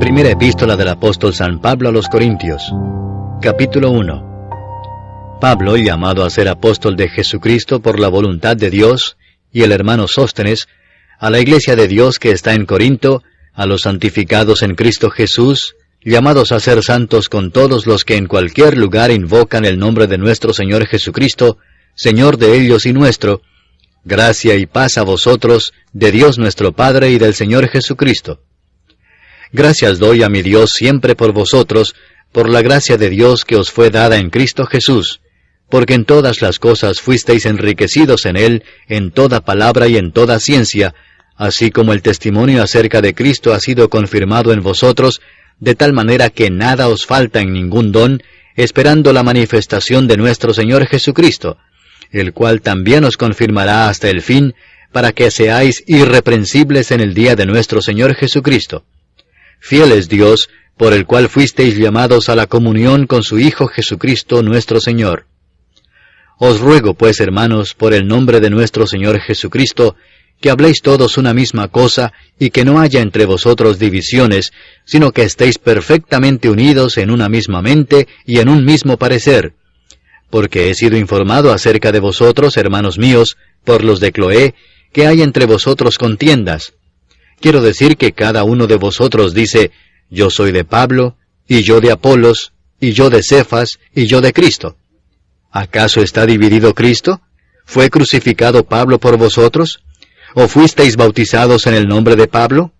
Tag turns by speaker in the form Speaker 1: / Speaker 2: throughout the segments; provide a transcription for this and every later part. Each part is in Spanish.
Speaker 1: Primera epístola del apóstol San Pablo a los Corintios, capítulo 1. Pablo, llamado a ser apóstol de Jesucristo por la voluntad de Dios, y el hermano Sóstenes, a la iglesia de Dios que está en Corinto, a los santificados en Cristo Jesús, llamados a ser santos con todos los que en cualquier lugar invocan el nombre de nuestro Señor Jesucristo, Señor de ellos y nuestro, gracia y paz a vosotros, de Dios nuestro Padre y del Señor Jesucristo. Gracias doy a mi Dios siempre por vosotros, por la gracia de Dios que os fue dada en Cristo Jesús, porque en todas las cosas fuisteis enriquecidos en Él, en toda palabra y en toda ciencia, así como el testimonio acerca de Cristo ha sido confirmado en vosotros, de tal manera que nada os falta en ningún don, esperando la manifestación de nuestro Señor Jesucristo, el cual también os confirmará hasta el fin, para que seáis irreprensibles en el día de nuestro Señor Jesucristo. Fiel es Dios, por el cual fuisteis llamados a la comunión con su Hijo Jesucristo nuestro Señor. Os ruego pues, hermanos, por el nombre de nuestro Señor Jesucristo, que habléis todos una misma cosa, y que no haya entre vosotros divisiones, sino que estéis perfectamente unidos en una misma mente y en un mismo parecer. Porque he sido informado acerca de vosotros, hermanos míos, por los de Cloé, que hay entre vosotros contiendas. Quiero decir que cada uno de vosotros dice, yo soy de Pablo, y yo de Apolos, y yo de Cefas, y yo de Cristo. ¿Acaso está dividido Cristo? ¿Fue crucificado Pablo por vosotros? ¿O fuisteis bautizados en el nombre de Pablo?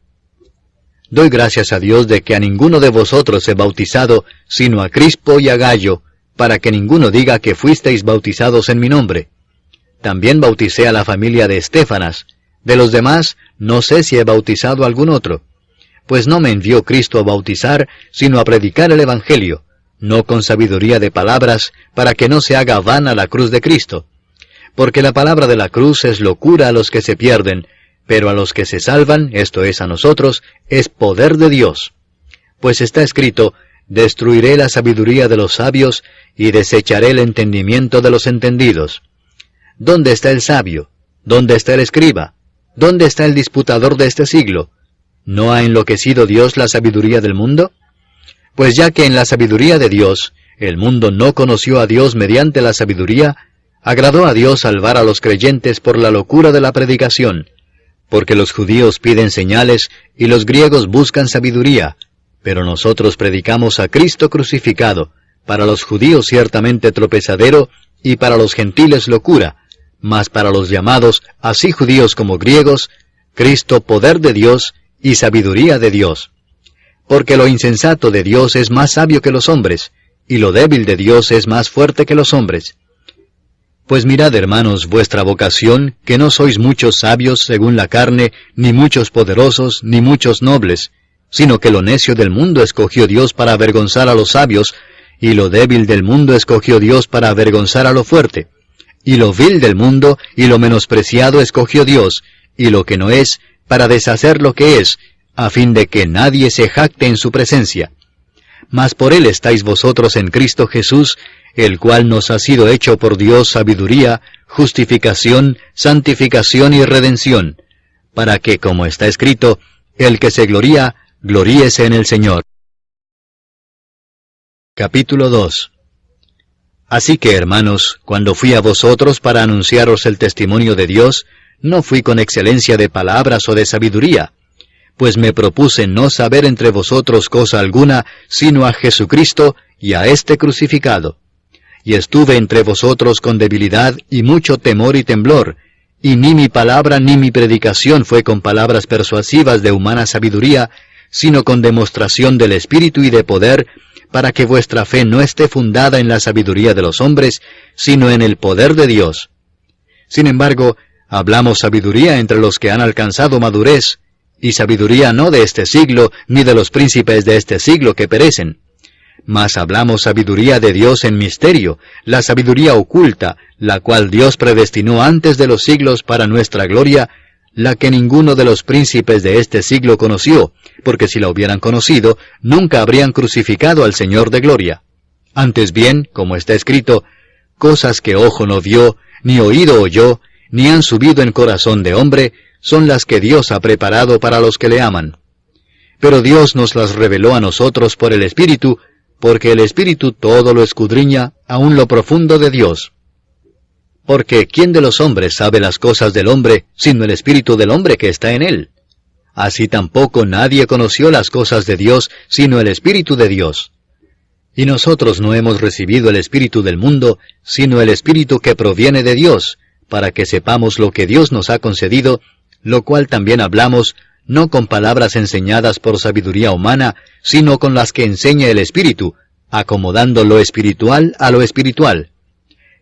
Speaker 1: Doy gracias a Dios de que a ninguno de vosotros he bautizado, sino a Crispo y a Gallo, para que ninguno diga que fuisteis bautizados en mi nombre. También bauticé a la familia de Estéfanas. De los demás, no sé si he bautizado a algún otro. Pues no me envió Cristo a bautizar, sino a predicar el Evangelio, no con sabiduría de palabras, para que no se haga vana la cruz de Cristo. Porque la palabra de la cruz es locura a los que se pierden, pero a los que se salvan, esto es a nosotros, es poder de Dios. Pues está escrito, destruiré la sabiduría de los sabios, y desecharé el entendimiento de los entendidos. ¿Dónde está el sabio? ¿Dónde está el escriba? ¿Dónde está el disputador de este siglo? ¿No ha enloquecido Dios la sabiduría del mundo? Pues ya que en la sabiduría de Dios, el mundo no conoció a Dios mediante la sabiduría, agradó a Dios salvar a los creyentes por la locura de la predicación, porque los judíos piden señales y los griegos buscan sabiduría, pero nosotros predicamos a Cristo crucificado, para los judíos ciertamente tropezadero y para los gentiles locura, mas para los llamados, así judíos como griegos, Cristo poder de Dios y sabiduría de Dios. Porque lo insensato de Dios es más sabio que los hombres, y lo débil de Dios es más fuerte que los hombres. Pues mirad, hermanos, vuestra vocación, que no sois muchos sabios según la carne, ni muchos poderosos, ni muchos nobles, sino que lo necio del mundo escogió Dios para avergonzar a los sabios, y lo débil del mundo escogió Dios para avergonzar a lo fuerte. Y lo vil del mundo y lo menospreciado escogió Dios, y lo que no es, para deshacer lo que es, a fin de que nadie se jacte en su presencia. Mas por él estáis vosotros en Cristo Jesús, el cual nos ha sido hecho por Dios sabiduría, justificación, santificación y redención, para que, como está escrito, el que se gloría, gloríese en el Señor. Capítulo 2. Así que, hermanos, cuando fui a vosotros para anunciaros el testimonio de Dios, no fui con excelencia de palabras o de sabiduría, pues me propuse no saber entre vosotros cosa alguna, sino a Jesucristo y a este crucificado. Y estuve entre vosotros con debilidad y mucho temor y temblor, y ni mi palabra ni mi predicación fue con palabras persuasivas de humana sabiduría, sino con demostración del Espíritu y de poder, para que vuestra fe no esté fundada en la sabiduría de los hombres, sino en el poder de Dios. Sin embargo, hablamos sabiduría entre los que han alcanzado madurez, y sabiduría no de este siglo, ni de los príncipes de este siglo que perecen. Mas hablamos sabiduría de Dios en misterio, la sabiduría oculta, la cual Dios predestinó antes de los siglos para nuestra gloria, la que ninguno de los príncipes de este siglo conoció, porque si la hubieran conocido, nunca habrían crucificado al Señor de gloria. Antes bien, como está escrito, cosas que ojo no vio, ni oído oyó, ni han subido en corazón de hombre, son las que Dios ha preparado para los que le aman. pero Dios nos las reveló a nosotros por el Espíritu, porque el Espíritu todo lo escudriña, aun lo profundo de Dios. Porque ¿quién de los hombres sabe las cosas del hombre, sino el Espíritu del hombre que está en él? Así tampoco nadie conoció las cosas de Dios, sino el Espíritu de Dios. Y nosotros no hemos recibido el Espíritu del mundo, sino el Espíritu que proviene de Dios, para que sepamos lo que Dios nos ha concedido, lo cual también hablamos, no con palabras enseñadas por sabiduría humana, sino con las que enseña el Espíritu, acomodando lo espiritual a lo espiritual.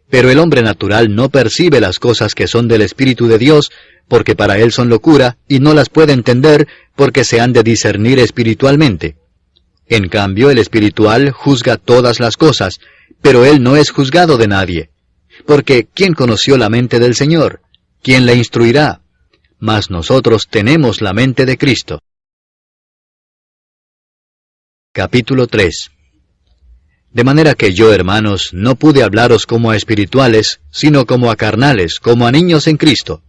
Speaker 1: Pero el hombre natural no percibe las cosas que son del Espíritu de Dios, porque para él son locura, y no las puede entender, porque se han de discernir espiritualmente. En cambio, el espiritual juzga todas las cosas, pero él no es juzgado de nadie. Porque ¿quién conoció la mente del Señor? ¿Quién la instruirá? Mas nosotros tenemos la mente de Cristo. Capítulo 3. De manera que yo, hermanos, no pude hablaros como a espirituales, sino como a carnales, como a niños en Cristo.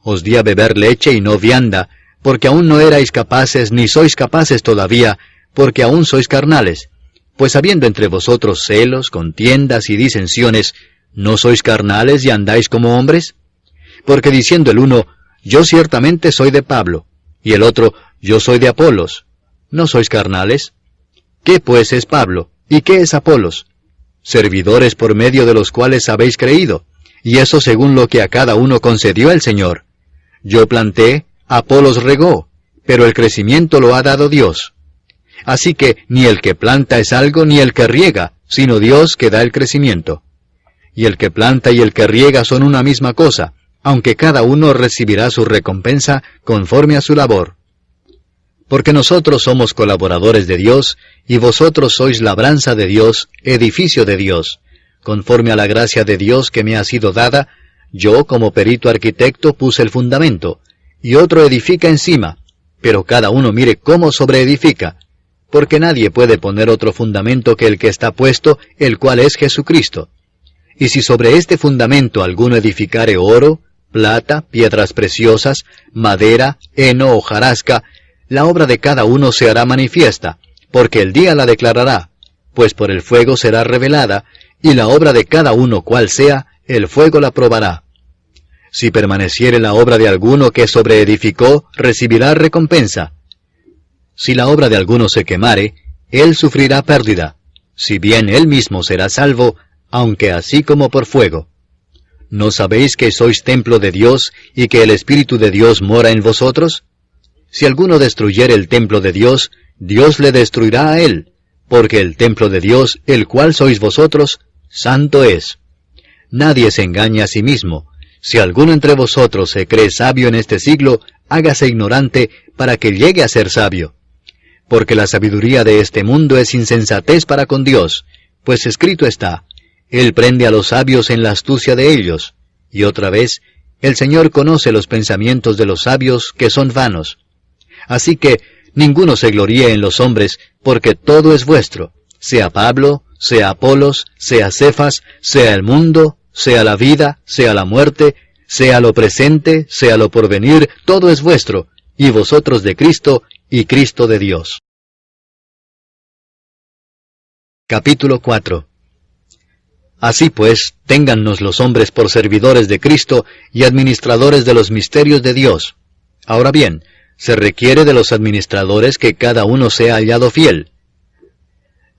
Speaker 1: Os di a beber leche y no vianda, porque aún no erais capaces, ni sois capaces todavía, porque aún sois carnales. Pues habiendo entre vosotros celos, contiendas y disensiones, ¿no sois carnales y andáis como hombres? Porque diciendo el uno, yo ciertamente soy de Pablo, y el otro, yo soy de Apolos, ¿no sois carnales? ¿Qué pues es Pablo? ¿Y qué es Apolos? Servidores por medio de los cuales habéis creído, y eso según lo que a cada uno concedió el Señor. Yo planté, Apolos regó, pero el crecimiento lo ha dado Dios. Así que ni el que planta es algo ni el que riega, sino Dios que da el crecimiento. Y el que planta y el que riega son una misma cosa, aunque cada uno recibirá su recompensa conforme a su labor. Porque nosotros somos colaboradores de Dios, y vosotros sois labranza de Dios, edificio de Dios. Conforme a la gracia de Dios que me ha sido dada, yo como perito arquitecto puse el fundamento, y otro edifica encima, pero cada uno mire cómo sobreedifica, porque nadie puede poner otro fundamento que el que está puesto, el cual es Jesucristo. Y si sobre este fundamento alguno edificare oro, plata, piedras preciosas, madera, heno o hojarasca, la obra de cada uno se hará manifiesta, porque el día la declarará, pues por el fuego será revelada, y la obra de cada uno cual sea, el fuego la probará. Si permaneciere la obra de alguno que sobreedificó, recibirá recompensa. Si la obra de alguno se quemare, él sufrirá pérdida, si bien él mismo será salvo, aunque así como por fuego. ¿No sabéis que sois templo de Dios, y que el Espíritu de Dios mora en vosotros? Si alguno destruyere el templo de Dios, Dios le destruirá a él, porque el templo de Dios, el cual sois vosotros, santo es. Nadie se engaña a sí mismo. Si alguno entre vosotros se cree sabio en este siglo, hágase ignorante para que llegue a ser sabio. Porque la sabiduría de este mundo es insensatez para con Dios, pues escrito está, Él prende a los sabios en la astucia de ellos. Y otra vez, el Señor conoce los pensamientos de los sabios que son vanos. Así que ninguno se gloríe en los hombres, porque todo es vuestro, sea Pablo, sea Apolos, sea Cefas, sea el mundo, sea la vida, sea la muerte, sea lo presente, sea lo porvenir, todo es vuestro, y vosotros de Cristo, y Cristo de Dios. Capítulo 4. Así pues, téngannos los hombres por servidores de Cristo y administradores de los misterios de Dios. Ahora bien, se requiere de los administradores que cada uno sea hallado fiel.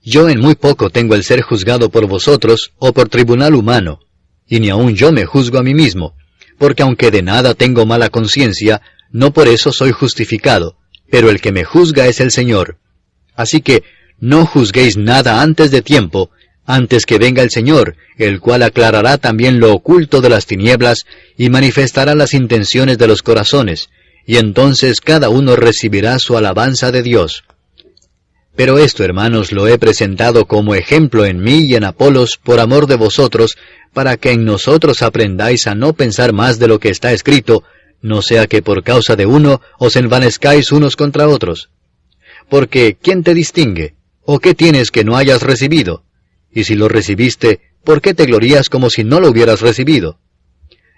Speaker 1: Yo en muy poco tengo el ser juzgado por vosotros o por tribunal humano, y ni aun yo me juzgo a mí mismo, porque aunque de nada tengo mala conciencia, no por eso soy justificado, pero el que me juzga es el Señor. Así que no juzguéis nada antes de tiempo, antes que venga el Señor, el cual aclarará también lo oculto de las tinieblas y manifestará las intenciones de los corazones, y entonces cada uno recibirá su alabanza de Dios. Pero esto, hermanos, lo he presentado como ejemplo en mí y en Apolos por amor de vosotros, para que en nosotros aprendáis a no pensar más de lo que está escrito, no sea que por causa de uno os envanezcáis unos contra otros. Porque, ¿quién te distingue? ¿O qué tienes que no hayas recibido? Y si lo recibiste, ¿por qué te glorías como si no lo hubieras recibido?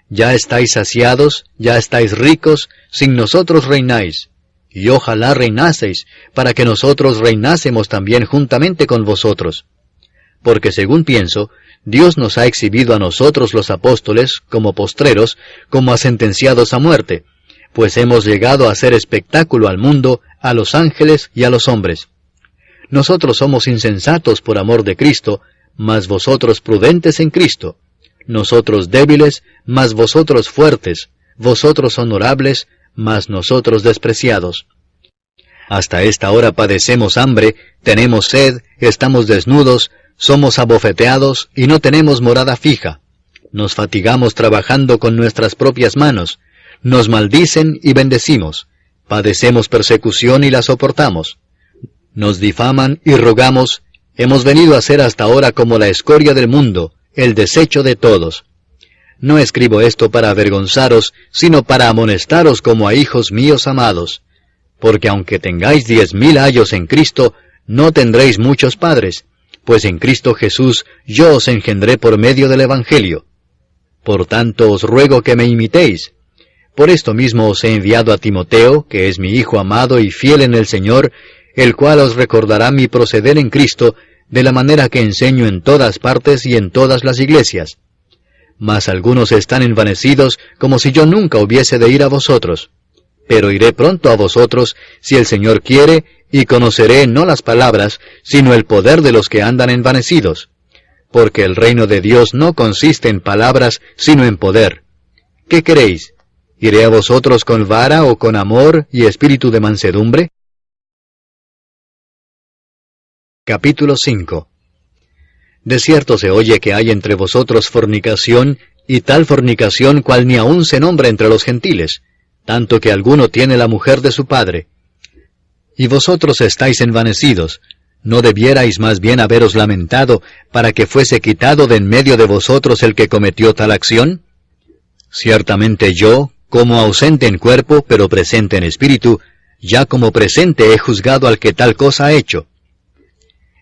Speaker 1: Ya estáis saciados, ya estáis ricos, sin nosotros reináis. y ojalá reinaseis, para que nosotros reinásemos también juntamente con vosotros. Porque según pienso, Dios nos ha exhibido a nosotros los apóstoles, como postreros, como a sentenciados a muerte, pues hemos llegado a hacer espectáculo al mundo, a los ángeles y a los hombres. Nosotros somos insensatos por amor de Cristo, mas vosotros prudentes en Cristo. Nosotros débiles, mas vosotros fuertes. Vosotros honorables, mas nosotros despreciados. Hasta esta hora padecemos hambre, tenemos sed, estamos desnudos, somos abofeteados y no tenemos morada fija. Nos fatigamos trabajando con nuestras propias manos. Nos maldicen y bendecimos. Padecemos persecución y la soportamos. Nos difaman y rogamos. Hemos venido a ser hasta ahora como la escoria del mundo, el desecho de todos. No escribo esto para avergonzaros, sino para amonestaros como a hijos míos amados. Porque aunque tengáis 10,000 años en Cristo, no tendréis muchos padres, pues en Cristo Jesús yo os engendré por medio del Evangelio. Por tanto os ruego que me imitéis. Por esto mismo os he enviado a Timoteo, que es mi hijo amado y fiel en el Señor, el cual os recordará mi proceder en Cristo, de la manera que enseño en todas partes y en todas las iglesias. Mas algunos están envanecidos, como si yo nunca hubiese de ir a vosotros. Pero iré pronto a vosotros, si el Señor quiere, y conoceré no las palabras, sino el poder de los que andan envanecidos. Porque el reino de Dios no consiste en palabras, sino en poder. ¿Qué queréis? ¿Iré a vosotros con vara o con amor y espíritu de mansedumbre? Capítulo 5. De cierto se oye que hay entre vosotros fornicación, y tal fornicación cual ni aun se nombra entre los gentiles, tanto que alguno tiene la mujer de su padre. Y vosotros estáis envanecidos, ¿no debierais más bien haberos lamentado, para que fuese quitado de en medio de vosotros el que cometió tal acción? Ciertamente yo, como ausente en cuerpo, pero presente en espíritu, ya como presente he juzgado al que tal cosa ha hecho.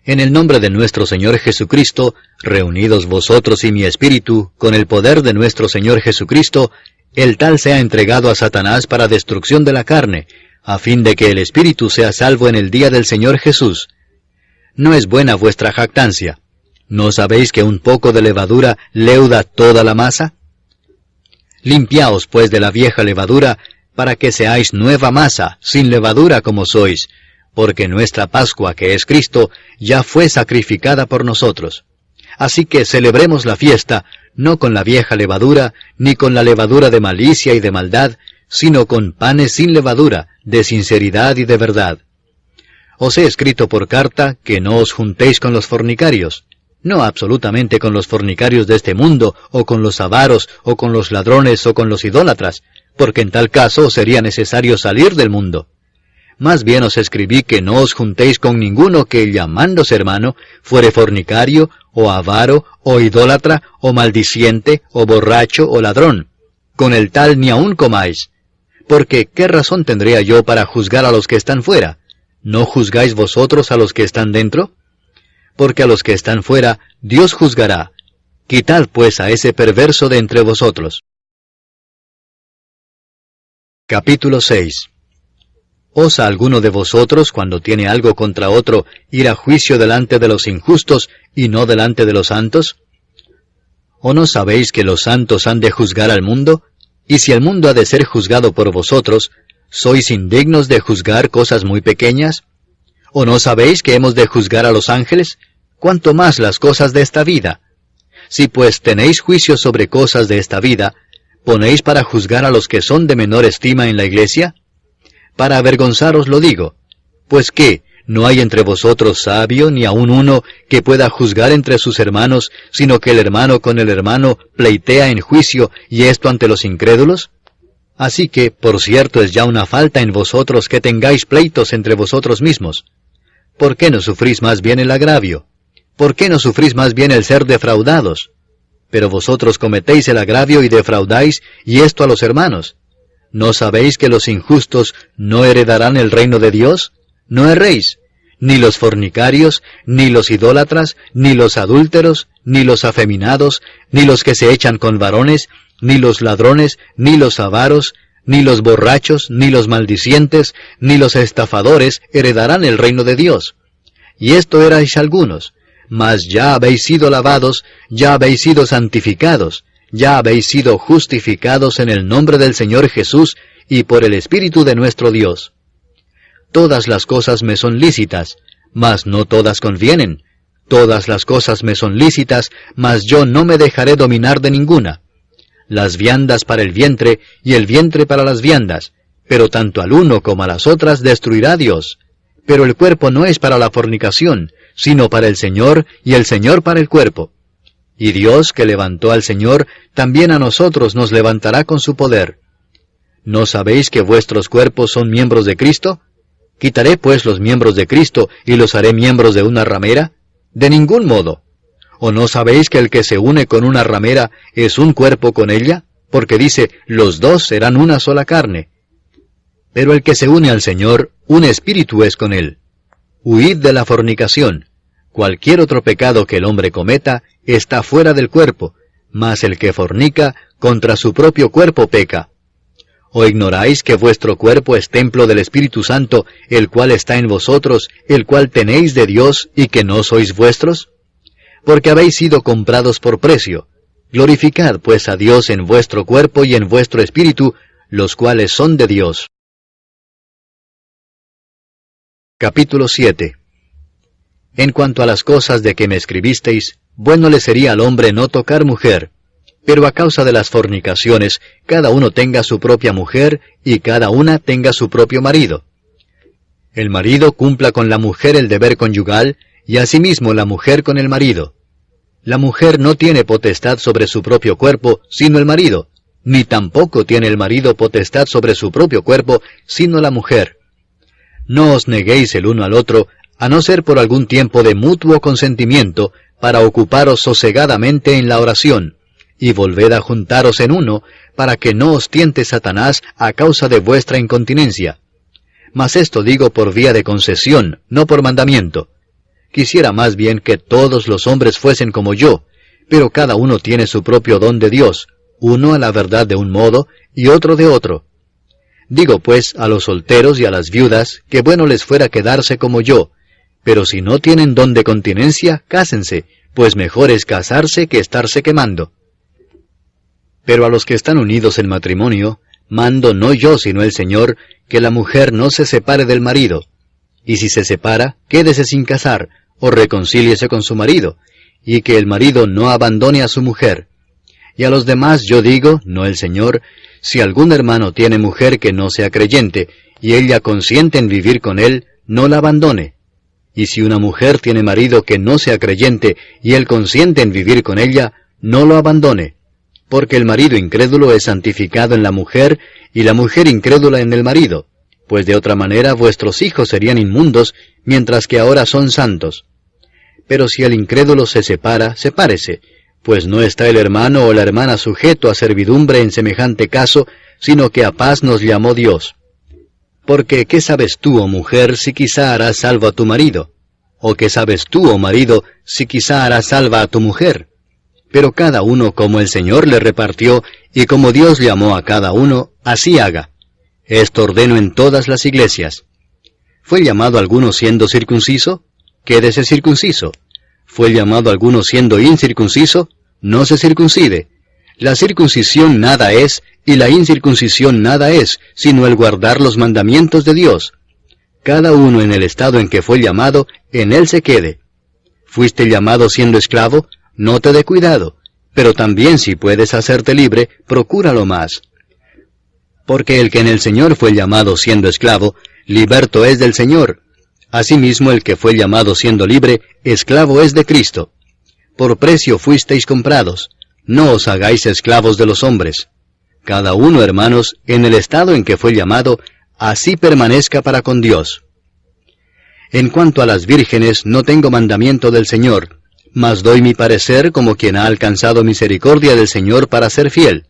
Speaker 1: En el nombre de nuestro Señor Jesucristo, reunidos vosotros y mi espíritu, con el poder de nuestro Señor Jesucristo, el tal sea entregado a Satanás para destrucción de la carne, a fin de que el espíritu sea salvo en el día del Señor Jesús. ¿No es buena vuestra jactancia? ¿No sabéis que un poco de levadura leuda toda la masa? Limpiaos pues de la vieja levadura, para que seáis nueva masa, sin levadura como sois, porque nuestra Pascua, que es Cristo, ya fue sacrificada por nosotros. Así que celebremos la fiesta, no con la vieja levadura, ni con la levadura de malicia y de maldad, sino con panes sin levadura, de sinceridad y de verdad. Os he escrito por carta que no os juntéis con los fornicarios, no absolutamente con los fornicarios de este mundo, o con los avaros, o con los ladrones, o con los idólatras, porque en tal caso sería necesario salir del mundo. Más bien os escribí que no os juntéis con ninguno que, llamándose hermano, fuere fornicario, o avaro, o idólatra, o maldiciente, o borracho, o ladrón. Con el tal ni aun comáis. Porque, ¿qué razón tendría yo para juzgar a los que están fuera? ¿No juzgáis vosotros a los que están dentro? Porque a los que están fuera, Dios juzgará. Quitad pues a ese perverso de entre vosotros. Capítulo 6. ¿Osa alguno de vosotros, cuando tiene algo contra otro, ir a juicio delante de los injustos y no delante de los santos? ¿O no sabéis que los santos han de juzgar al mundo? Y si el mundo ha de ser juzgado por vosotros, ¿sois indignos de juzgar cosas muy pequeñas? ¿O no sabéis que hemos de juzgar a los ángeles? ¿Cuánto más las cosas de esta vida? Si pues tenéis juicio sobre cosas de esta vida, ¿ponéis para juzgar a los que son de menor estima en la iglesia? Para avergonzaros lo digo. Pues ¿qué? ¿No hay entre vosotros sabio, ni aun uno, que pueda juzgar entre sus hermanos, sino que el hermano con el hermano pleitea en juicio, y esto ante los incrédulos? Así que, por cierto, es ya una falta en vosotros que tengáis pleitos entre vosotros mismos. ¿Por qué no sufrís más bien el agravio? ¿Por qué no sufrís más bien el ser defraudados? Pero vosotros cometéis el agravio y defraudáis, y esto a los hermanos. ¿No sabéis que los injustos no heredarán el reino de Dios? No erréis, ni los fornicarios, ni los idólatras, ni los adúlteros, ni los afeminados, ni los que se echan con varones, ni los ladrones, ni los avaros, ni los borrachos, ni los maldicientes, ni los estafadores heredarán el reino de Dios. Y esto erais algunos, mas ya habéis sido lavados, ya habéis sido santificados, ya habéis sido justificados en el nombre del Señor Jesús y por el Espíritu de nuestro Dios. Todas las cosas me son lícitas, mas no todas convienen. Todas las cosas me son lícitas, mas yo no me dejaré dominar de ninguna. Las viandas para el vientre, y el vientre para las viandas, pero tanto al uno como a las otras destruirá Dios. Pero el cuerpo no es para la fornicación, sino para el Señor, y el Señor para el cuerpo. Y Dios, que levantó al Señor, también a nosotros nos levantará con su poder. ¿No sabéis que vuestros cuerpos son miembros de Cristo? ¿Quitaré pues los miembros de Cristo y los haré miembros de una ramera? De ningún modo. ¿O no sabéis que el que se une con una ramera es un cuerpo con ella? Porque dice, los dos serán una sola carne. Pero el que se une al Señor, un espíritu es con él. Huid de la fornicación. Cualquier otro pecado que el hombre cometa está fuera del cuerpo, mas el que fornica contra su propio cuerpo peca. ¿O ignoráis que vuestro cuerpo es templo del Espíritu Santo, el cual está en vosotros, el cual tenéis de Dios, y que no sois vuestros? Porque habéis sido comprados por precio. Glorificad pues a Dios en vuestro cuerpo y en vuestro espíritu, los cuales son de Dios. Capítulo 7. En cuanto a las cosas de que me escribisteis, bueno le sería al hombre no tocar mujer, pero a causa de las fornicaciones, cada uno tenga su propia mujer, y cada una tenga su propio marido. El marido cumpla con la mujer el deber conyugal, y asimismo la mujer con el marido. La mujer no tiene potestad sobre su propio cuerpo, sino el marido, ni tampoco tiene el marido potestad sobre su propio cuerpo, sino la mujer. No os neguéis el uno al otro, a no ser por algún tiempo de mutuo consentimiento, para ocuparos sosegadamente en la oración, y volved a juntaros en uno, para que no os tiente Satanás a causa de vuestra incontinencia. Mas esto digo por vía de concesión, no por mandamiento. Quisiera más bien que todos los hombres fuesen como yo, pero cada uno tiene su propio don de Dios, uno a la verdad de un modo, y otro de otro. Digo pues a los solteros y a las viudas, que bueno les fuera quedarse como yo, pero si no tienen don de continencia, cásense, pues mejor es casarse que estarse quemando. Pero a los que están unidos en matrimonio, mando no yo sino el Señor, que la mujer no se separe del marido, y si se separa, quédese sin casar, o reconcíliese con su marido, y que el marido no abandone a su mujer. Y a los demás yo digo, no el Señor, si algún hermano tiene mujer que no sea creyente, y ella consiente en vivir con él, no la abandone. Y si una mujer tiene marido que no sea creyente, y él consiente en vivir con ella, no lo abandone. Porque el marido incrédulo es santificado en la mujer, y la mujer incrédula en el marido, pues de otra manera vuestros hijos serían inmundos, mientras que ahora son santos. Pero si el incrédulo se separa, sepárese, pues no está el hermano o la hermana sujeto a servidumbre en semejante caso, sino que a paz nos llamó Dios. Porque, ¿qué sabes tú, oh mujer, si quizá harás salvo a tu marido? ¿O qué sabes tú, oh marido, si quizá harás salva a tu mujer? Pero cada uno como el Señor le repartió, y como Dios llamó a cada uno, así haga. Esto ordeno en todas las iglesias. ¿Fue llamado alguno siendo circunciso? Quédese circunciso. ¿Fue llamado alguno siendo incircunciso? No se circuncide. La circuncisión nada es, y la incircuncisión nada es, sino el guardar los mandamientos de Dios. Cada uno en el estado en que fue llamado, en él se quede. ¿Fuiste llamado siendo esclavo? No te dé cuidado, pero también si puedes hacerte libre, procúralo más. Porque el que en el Señor fue llamado siendo esclavo, liberto es del Señor. Asimismo el que fue llamado siendo libre, esclavo es de Cristo. Por precio fuisteis comprados, no os hagáis esclavos de los hombres. Cada uno, hermanos, en el estado en que fue llamado, así permanezca para con Dios. En cuanto a las vírgenes, no tengo mandamiento del Señor, mas doy mi parecer como quien ha alcanzado misericordia del Señor para ser fiel.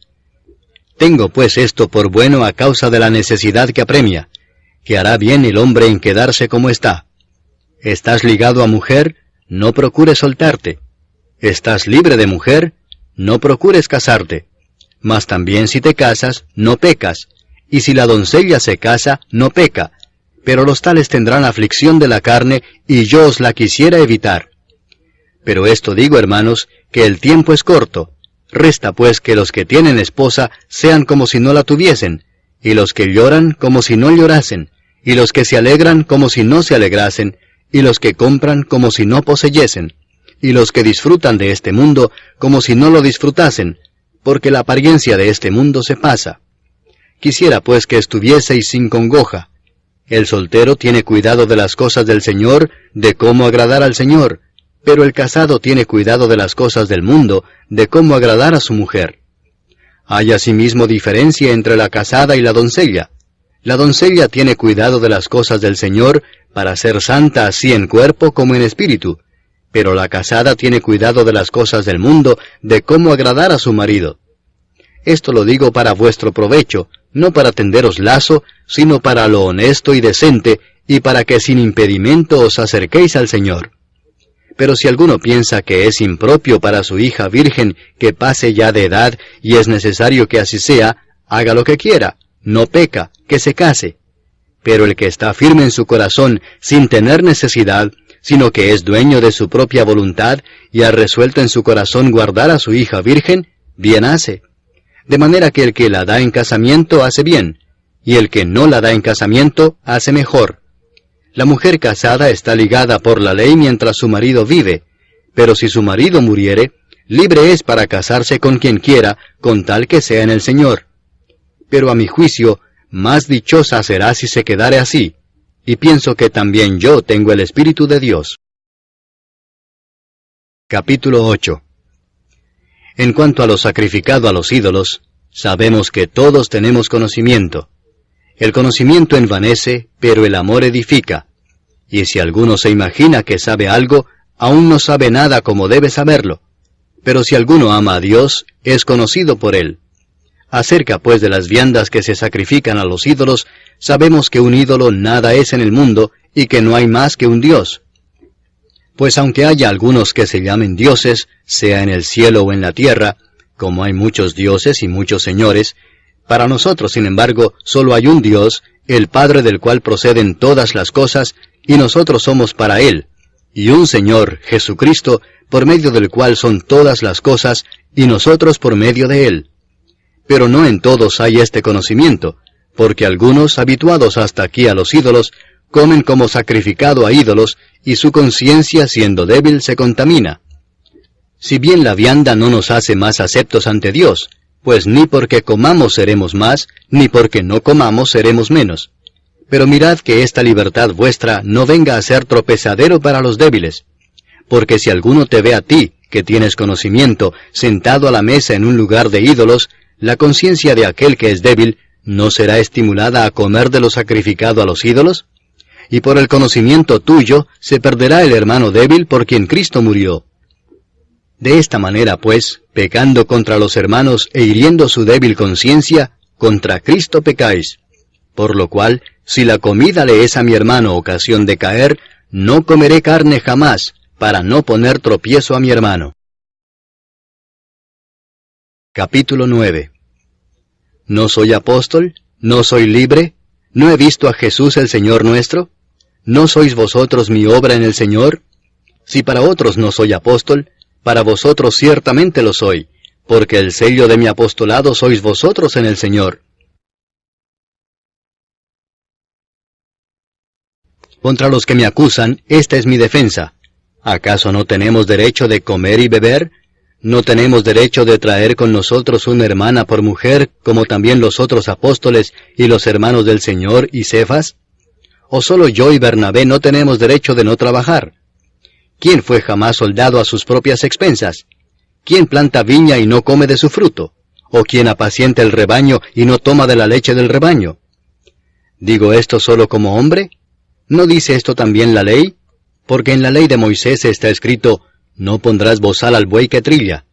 Speaker 1: Tengo pues esto por bueno a causa de la necesidad que apremia, que hará bien el hombre en quedarse como está. ¿Estás ligado a mujer? No procures soltarte. ¿Estás libre de mujer? No procures casarte. Mas también si te casas, no pecas, y si la doncella se casa, no peca, pero los tales tendrán aflicción de la carne, y yo os la quisiera evitar. Pero esto digo, hermanos, que el tiempo es corto. Resta pues que los que tienen esposa sean como si no la tuviesen, y los que lloran como si no llorasen, y los que se alegran como si no se alegrasen, y los que compran como si no poseyesen, y los que disfrutan de este mundo como si no lo disfrutasen, porque la apariencia de este mundo se pasa. Quisiera pues que estuvieseis sin congoja. El soltero tiene cuidado de las cosas del Señor, de cómo agradar al Señor, pero el casado tiene cuidado de las cosas del mundo, de cómo agradar a su mujer. Hay asimismo diferencia entre la casada y la doncella. La doncella tiene cuidado de las cosas del Señor, para ser santa así en cuerpo como en espíritu, pero la casada tiene cuidado de las cosas del mundo, de cómo agradar a su marido. Esto lo digo para vuestro provecho, no para tenderos lazo, sino para lo honesto y decente, y para que sin impedimento os acerquéis al Señor. Pero si alguno piensa que es impropio para su hija virgen que pase ya de edad, y es necesario que así sea, haga lo que quiera, no peca, que se case. Pero el que está firme en su corazón, sin tener necesidad, sino que es dueño de su propia voluntad, y ha resuelto en su corazón guardar a su hija virgen, bien hace. De manera que el que la da en casamiento hace bien, y el que no la da en casamiento hace mejor. La mujer casada está ligada por la ley mientras su marido vive, pero si su marido muriere, libre es para casarse con quien quiera, con tal que sea en el Señor. Pero a mi juicio, más dichosa será si se quedare así, y pienso que también yo tengo el Espíritu de Dios. Capítulo 8. En cuanto a lo sacrificado a los ídolos, sabemos que todos tenemos conocimiento. El conocimiento envanece, pero el amor edifica. Y si alguno se imagina que sabe algo, aún no sabe nada como debe saberlo. Pero si alguno ama a Dios, es conocido por él. Acerca pues de las viandas que se sacrifican a los ídolos, sabemos que un ídolo nada es en el mundo, y que no hay más que un Dios. Pues aunque haya algunos que se llamen dioses, sea en el cielo o en la tierra, como hay muchos dioses y muchos señores, para nosotros, sin embargo, solo hay un Dios, el Padre del cual proceden todas las cosas, y nosotros somos para Él, y un Señor, Jesucristo, por medio del cual son todas las cosas, y nosotros por medio de Él. Pero no en todos hay este conocimiento, porque algunos, habituados hasta aquí a los ídolos, comen como sacrificado a ídolos, y su conciencia, siendo débil, se contamina. Si bien la vianda no nos hace más aceptos ante Dios, pues ni porque comamos seremos más, ni porque no comamos seremos menos. Pero mirad que esta libertad vuestra no venga a ser tropezadero para los débiles. Porque si alguno te ve a ti, que tienes conocimiento, sentado a la mesa en un lugar de ídolos, la conciencia de aquel que es débil, ¿no será estimulada a comer de lo sacrificado a los ídolos? Y por el conocimiento tuyo, se perderá el hermano débil por quien Cristo murió. De esta manera, pues, pecando contra los hermanos e hiriendo su débil conciencia, contra Cristo pecáis. Por lo cual, si la comida le es a mi hermano ocasión de caer, no comeré carne jamás, para no poner tropiezo a mi hermano. Capítulo 9. ¿No soy apóstol? ¿No soy libre? ¿No he visto a Jesús el Señor nuestro? ¿No sois vosotros mi obra en el Señor? Si para otros no soy apóstol, para vosotros ciertamente lo soy, porque el sello de mi apostolado sois vosotros en el Señor. Contra los que me acusan, esta es mi defensa. ¿Acaso no tenemos derecho de comer y beber? ¿No tenemos derecho de traer con nosotros una hermana por mujer, como también los otros apóstoles y los hermanos del Señor y Cefas? ¿O solo yo y Bernabé no tenemos derecho de no trabajar? ¿Quién fue jamás soldado a sus propias expensas? ¿Quién planta viña y no come de su fruto? ¿O quién apacienta el rebaño y no toma de la leche del rebaño? ¿Digo esto solo como hombre? ¿No dice esto también la ley? Porque en la ley de Moisés está escrito, no pondrás bozal al buey que trilla.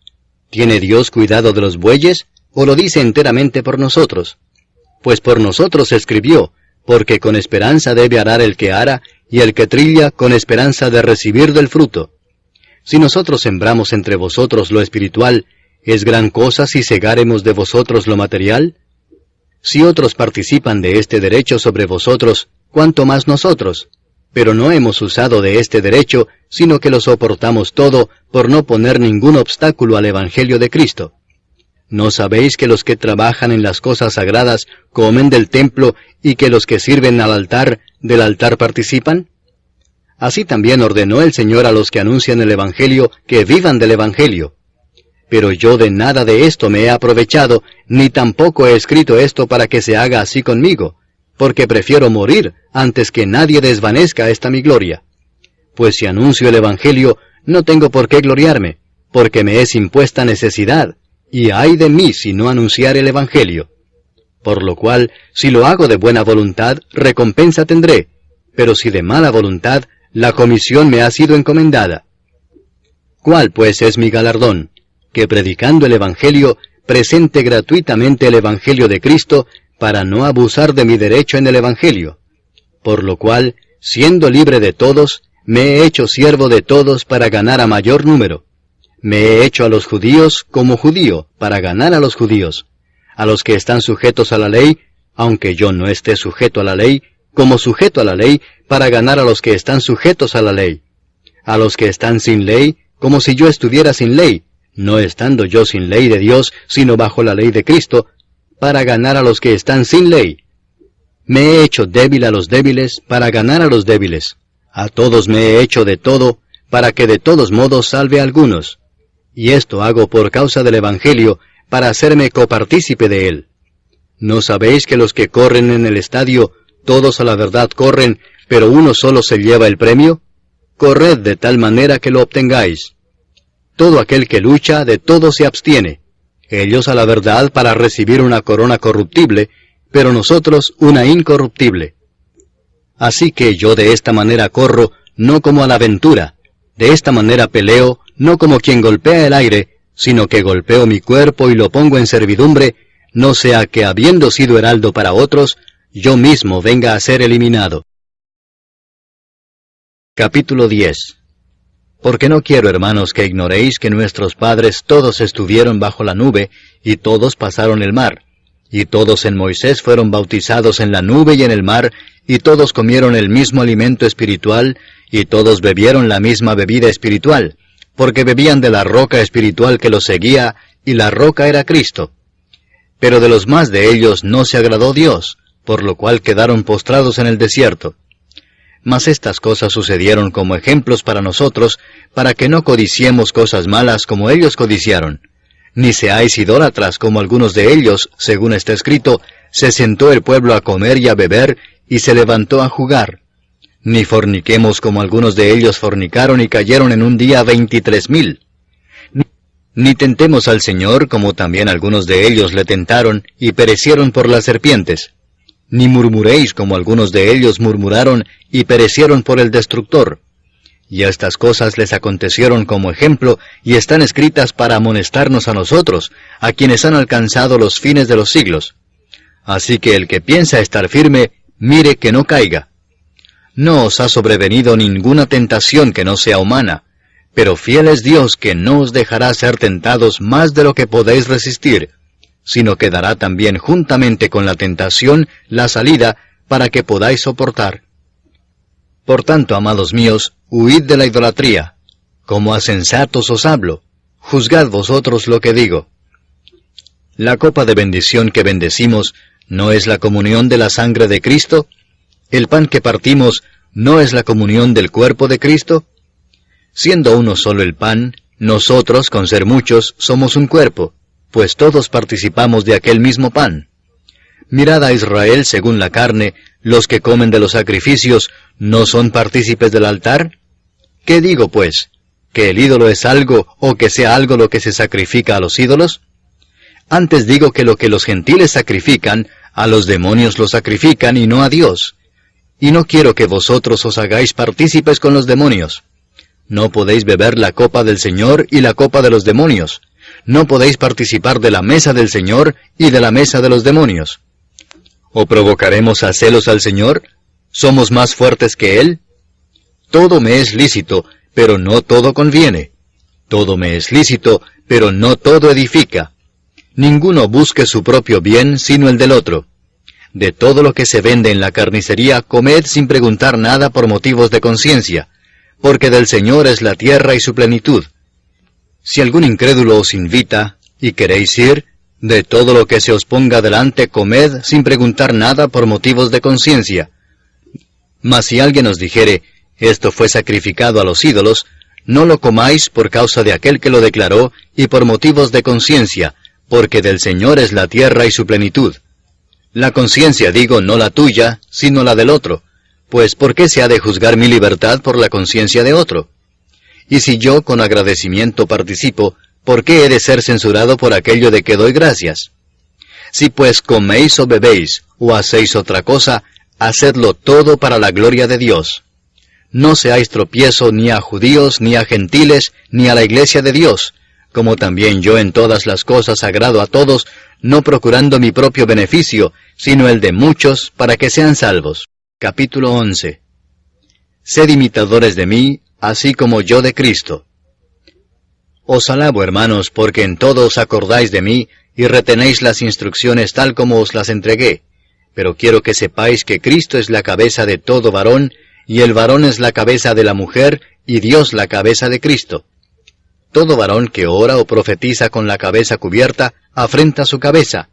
Speaker 1: ¿Tiene Dios cuidado de los bueyes, o lo dice enteramente por nosotros? Pues por nosotros se escribió, porque con esperanza debe arar el que ara, y el que trilla con esperanza de recibir del fruto. Si nosotros sembramos entre vosotros lo espiritual, ¿es gran cosa si segáremos de vosotros lo material? Si otros participan de este derecho sobre vosotros, ¿cuánto más nosotros? Pero no hemos usado de este derecho, sino que lo soportamos todo por no poner ningún obstáculo al Evangelio de Cristo. ¿No sabéis que los que trabajan en las cosas sagradas comen del templo y que los que sirven al altar, del altar participan? Así también ordenó el Señor a los que anuncian el Evangelio que vivan del Evangelio. Pero yo de nada de esto me he aprovechado, ni tampoco he escrito esto para que se haga así conmigo, porque prefiero morir antes que nadie desvanezca esta mi gloria. Pues si anuncio el Evangelio, no tengo por qué gloriarme, porque me es impuesta necesidad, y ay de mí si no anunciar el Evangelio. Por lo cual, si lo hago de buena voluntad, recompensa tendré, pero si de mala voluntad, la comisión me ha sido encomendada. ¿Cuál pues es mi galardón? Que predicando el Evangelio, presente gratuitamente el Evangelio de Cristo, para no abusar de mi derecho en el Evangelio. Por lo cual, siendo libre de todos, me he hecho siervo de todos para ganar a mayor número. Me he hecho a los judíos como judío, para ganar a los judíos. A los que están sujetos a la ley, aunque yo no esté sujeto a la ley, como sujeto a la ley, para ganar a los que están sujetos a la ley. A los que están sin ley, como si yo estuviera sin ley, no estando yo sin ley de Dios, sino bajo la ley de Cristo, para ganar a los que están sin ley. Me he hecho débil a los débiles, para ganar a los débiles. A todos me he hecho de todo, para que de todos modos salve a algunos. Y esto hago por causa del Evangelio, para hacerme copartícipe de él. ¿No sabéis que los que corren en el estadio, todos a la verdad corren, pero uno solo se lleva el premio? Corred de tal manera que lo obtengáis. Todo aquel que lucha, de todo se abstiene. Ellos a la verdad para recibir una corona corruptible, pero nosotros una incorruptible. Así que yo de esta manera corro, no como a la aventura. De esta manera peleo, no como quien golpea el aire, sino que golpeo mi cuerpo y lo pongo en servidumbre, no sea que habiendo sido heraldo para otros, yo mismo venga a ser eliminado. Capítulo 10. Porque no quiero, hermanos, que ignoréis que nuestros padres todos estuvieron bajo la nube, y todos pasaron el mar, y todos en Moisés fueron bautizados en la nube y en el mar, y todos comieron el mismo alimento espiritual, y todos bebieron la misma bebida espiritual, porque bebían de la roca espiritual que los seguía, y la roca era Cristo. Pero de los más de ellos no se agradó Dios, por lo cual quedaron postrados en el desierto. Mas estas cosas sucedieron como ejemplos para nosotros, para que no codiciemos cosas malas como ellos codiciaron. Ni seáis idólatras como algunos de ellos, según está escrito, se sentó el pueblo a comer y a beber, y se levantó a jugar. Ni forniquemos como algunos de ellos fornicaron y cayeron en un día 23,000. Ni tentemos al Señor como también algunos de ellos le tentaron y perecieron por las serpientes. Ni murmuréis como algunos de ellos murmuraron y perecieron por el destructor. Y estas cosas les acontecieron como ejemplo y están escritas para amonestarnos a nosotros, a quienes han alcanzado los fines de los siglos. Así que el que piensa estar firme, mire que no caiga. No os ha sobrevenido ninguna tentación que no sea humana, pero fiel es Dios que no os dejará ser tentados más de lo que podéis resistir, sino que dará también juntamente con la tentación la salida para que podáis soportar. Por tanto, amados míos, huid de la idolatría. Como a sensatos os hablo, juzgad vosotros lo que digo. La copa de bendición que bendecimos, ¿no es la comunión de la sangre de Cristo? ¿El pan que partimos, no es la comunión del cuerpo de Cristo? Siendo uno solo el pan, nosotros, con ser muchos, somos un cuerpo, pues todos participamos de aquel mismo pan. Mirad a Israel según la carne, los que comen de los sacrificios, ¿no son partícipes del altar? ¿Qué digo, pues? ¿Que el ídolo es algo, o que sea algo lo que se sacrifica a los ídolos? Antes digo que lo que los gentiles sacrifican, a los demonios lo sacrifican y no a Dios. Y no quiero que vosotros os hagáis partícipes con los demonios. No podéis beber la copa del Señor y la copa de los demonios. No podéis participar de la mesa del Señor y de la mesa de los demonios. ¿O provocaremos a celos al Señor? ¿Somos más fuertes que Él? Todo me es lícito, pero no todo conviene. Todo me es lícito, pero no todo edifica. Ninguno busque su propio bien, sino el del otro. de todo lo que se vende en la carnicería, comed sin preguntar nada por motivos de conciencia, porque del Señor es la tierra y su plenitud. Si algún incrédulo os invita, y queréis ir, de todo lo que se os ponga delante comed sin preguntar nada por motivos de conciencia. Mas si alguien os dijere, esto fue sacrificado a los ídolos, no lo comáis por causa de aquel que lo declaró, y por motivos de conciencia, porque del Señor es la tierra y su plenitud. La conciencia, digo, no la tuya, sino la del otro, pues ¿por qué se ha de juzgar mi libertad por la conciencia de otro? Y si yo con agradecimiento participo, ¿por qué he de ser censurado por aquello de que doy gracias? Si pues coméis o bebéis, o hacéis otra cosa, hacedlo todo para la gloria de Dios. No seáis tropiezo ni a judíos, ni a gentiles, ni a la iglesia de Dios, como también yo en todas las cosas agrado a todos, no procurando mi propio beneficio, sino el de muchos, para que sean salvos. Capítulo 11. Sed imitadores de mí, así como yo de Cristo. Os alabo, hermanos, porque en todo os acordáis de mí, y retenéis las instrucciones tal como os las entregué. Pero quiero que sepáis que Cristo es la cabeza de todo varón, y el varón es la cabeza de la mujer, y Dios la cabeza de Cristo. Todo varón que ora o profetiza con la cabeza cubierta, afrenta su cabeza.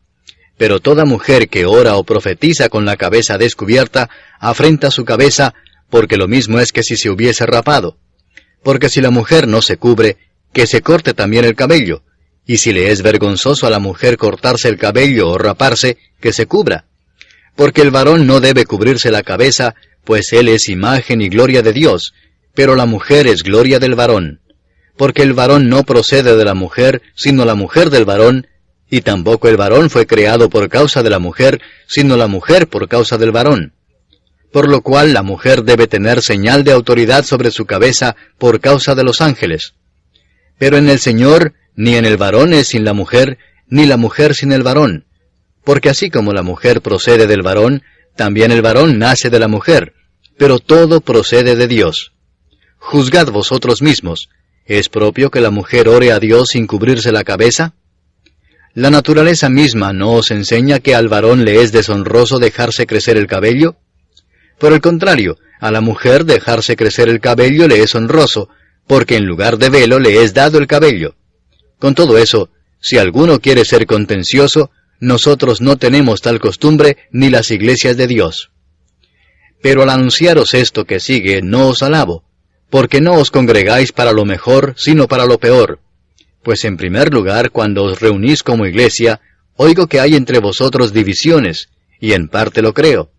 Speaker 1: Pero toda mujer que ora o profetiza con la cabeza descubierta, afrenta su cabeza, porque lo mismo es que si se hubiese rapado. Porque si la mujer no se cubre, que se corte también el cabello, y si le es vergonzoso a la mujer cortarse el cabello o raparse, que se cubra. Porque el varón no debe cubrirse la cabeza, pues él es imagen y gloria de Dios, pero la mujer es gloria del varón. Porque el varón no procede de la mujer, sino la mujer del varón, y tampoco el varón fue creado por causa de la mujer, sino la mujer por causa del varón. Por lo cual la mujer debe tener señal de autoridad sobre su cabeza por causa de los ángeles. Pero en el Señor, ni en el varón es sin la mujer, ni la mujer sin el varón. Porque así como la mujer procede del varón, también el varón nace de la mujer, pero todo procede de Dios. Juzgad vosotros mismos, ¿es propio que la mujer ore a Dios sin cubrirse la cabeza? ¿La naturaleza misma no os enseña que al varón le es deshonroso dejarse crecer el cabello? Por el contrario, a la mujer dejarse crecer el cabello le es honroso, porque en lugar de velo le es dado el cabello. Con todo eso, si alguno quiere ser contencioso, nosotros no tenemos tal costumbre ni las iglesias de Dios. Pero al anunciaros esto que sigue, no os alabo, porque no os congregáis para lo mejor, sino para lo peor. Pues en primer lugar, cuando os reunís como iglesia, oigo que hay entre vosotros divisiones, y en parte lo creo.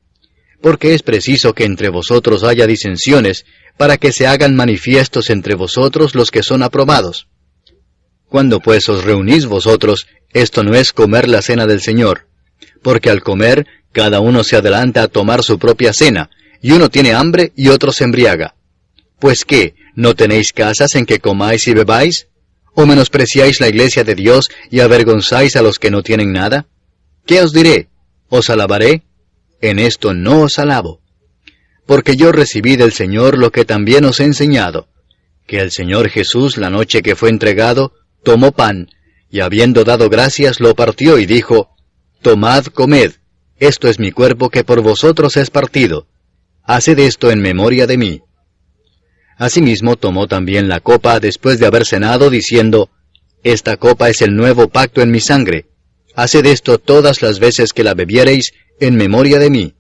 Speaker 1: Porque es preciso que entre vosotros haya disensiones, para que se hagan manifiestos entre vosotros los que son aprobados. Cuando pues os reunís vosotros, esto no es comer la cena del Señor, porque al comer, cada uno se adelanta a tomar su propia cena, y uno tiene hambre y otro se embriaga. Pues ¿qué? ¿No tenéis casas en que comáis y bebáis? ¿O menospreciáis la iglesia de Dios y avergonzáis a los que no tienen nada? ¿Qué os diré? ¿Os alabaré? En esto no os alabo. Porque yo recibí del Señor lo que también os he enseñado, que el Señor Jesús, la noche que fue entregado, tomó pan, y habiendo dado gracias, lo partió y dijo, Tomad, comed, esto es mi cuerpo que por vosotros es partido. Haced esto en memoria de mí. Asimismo tomó también la copa después de haber cenado, diciendo, Esta copa es el nuevo pacto en mi sangre. Haced esto todas las veces que la bebiereis, en memoria de mí.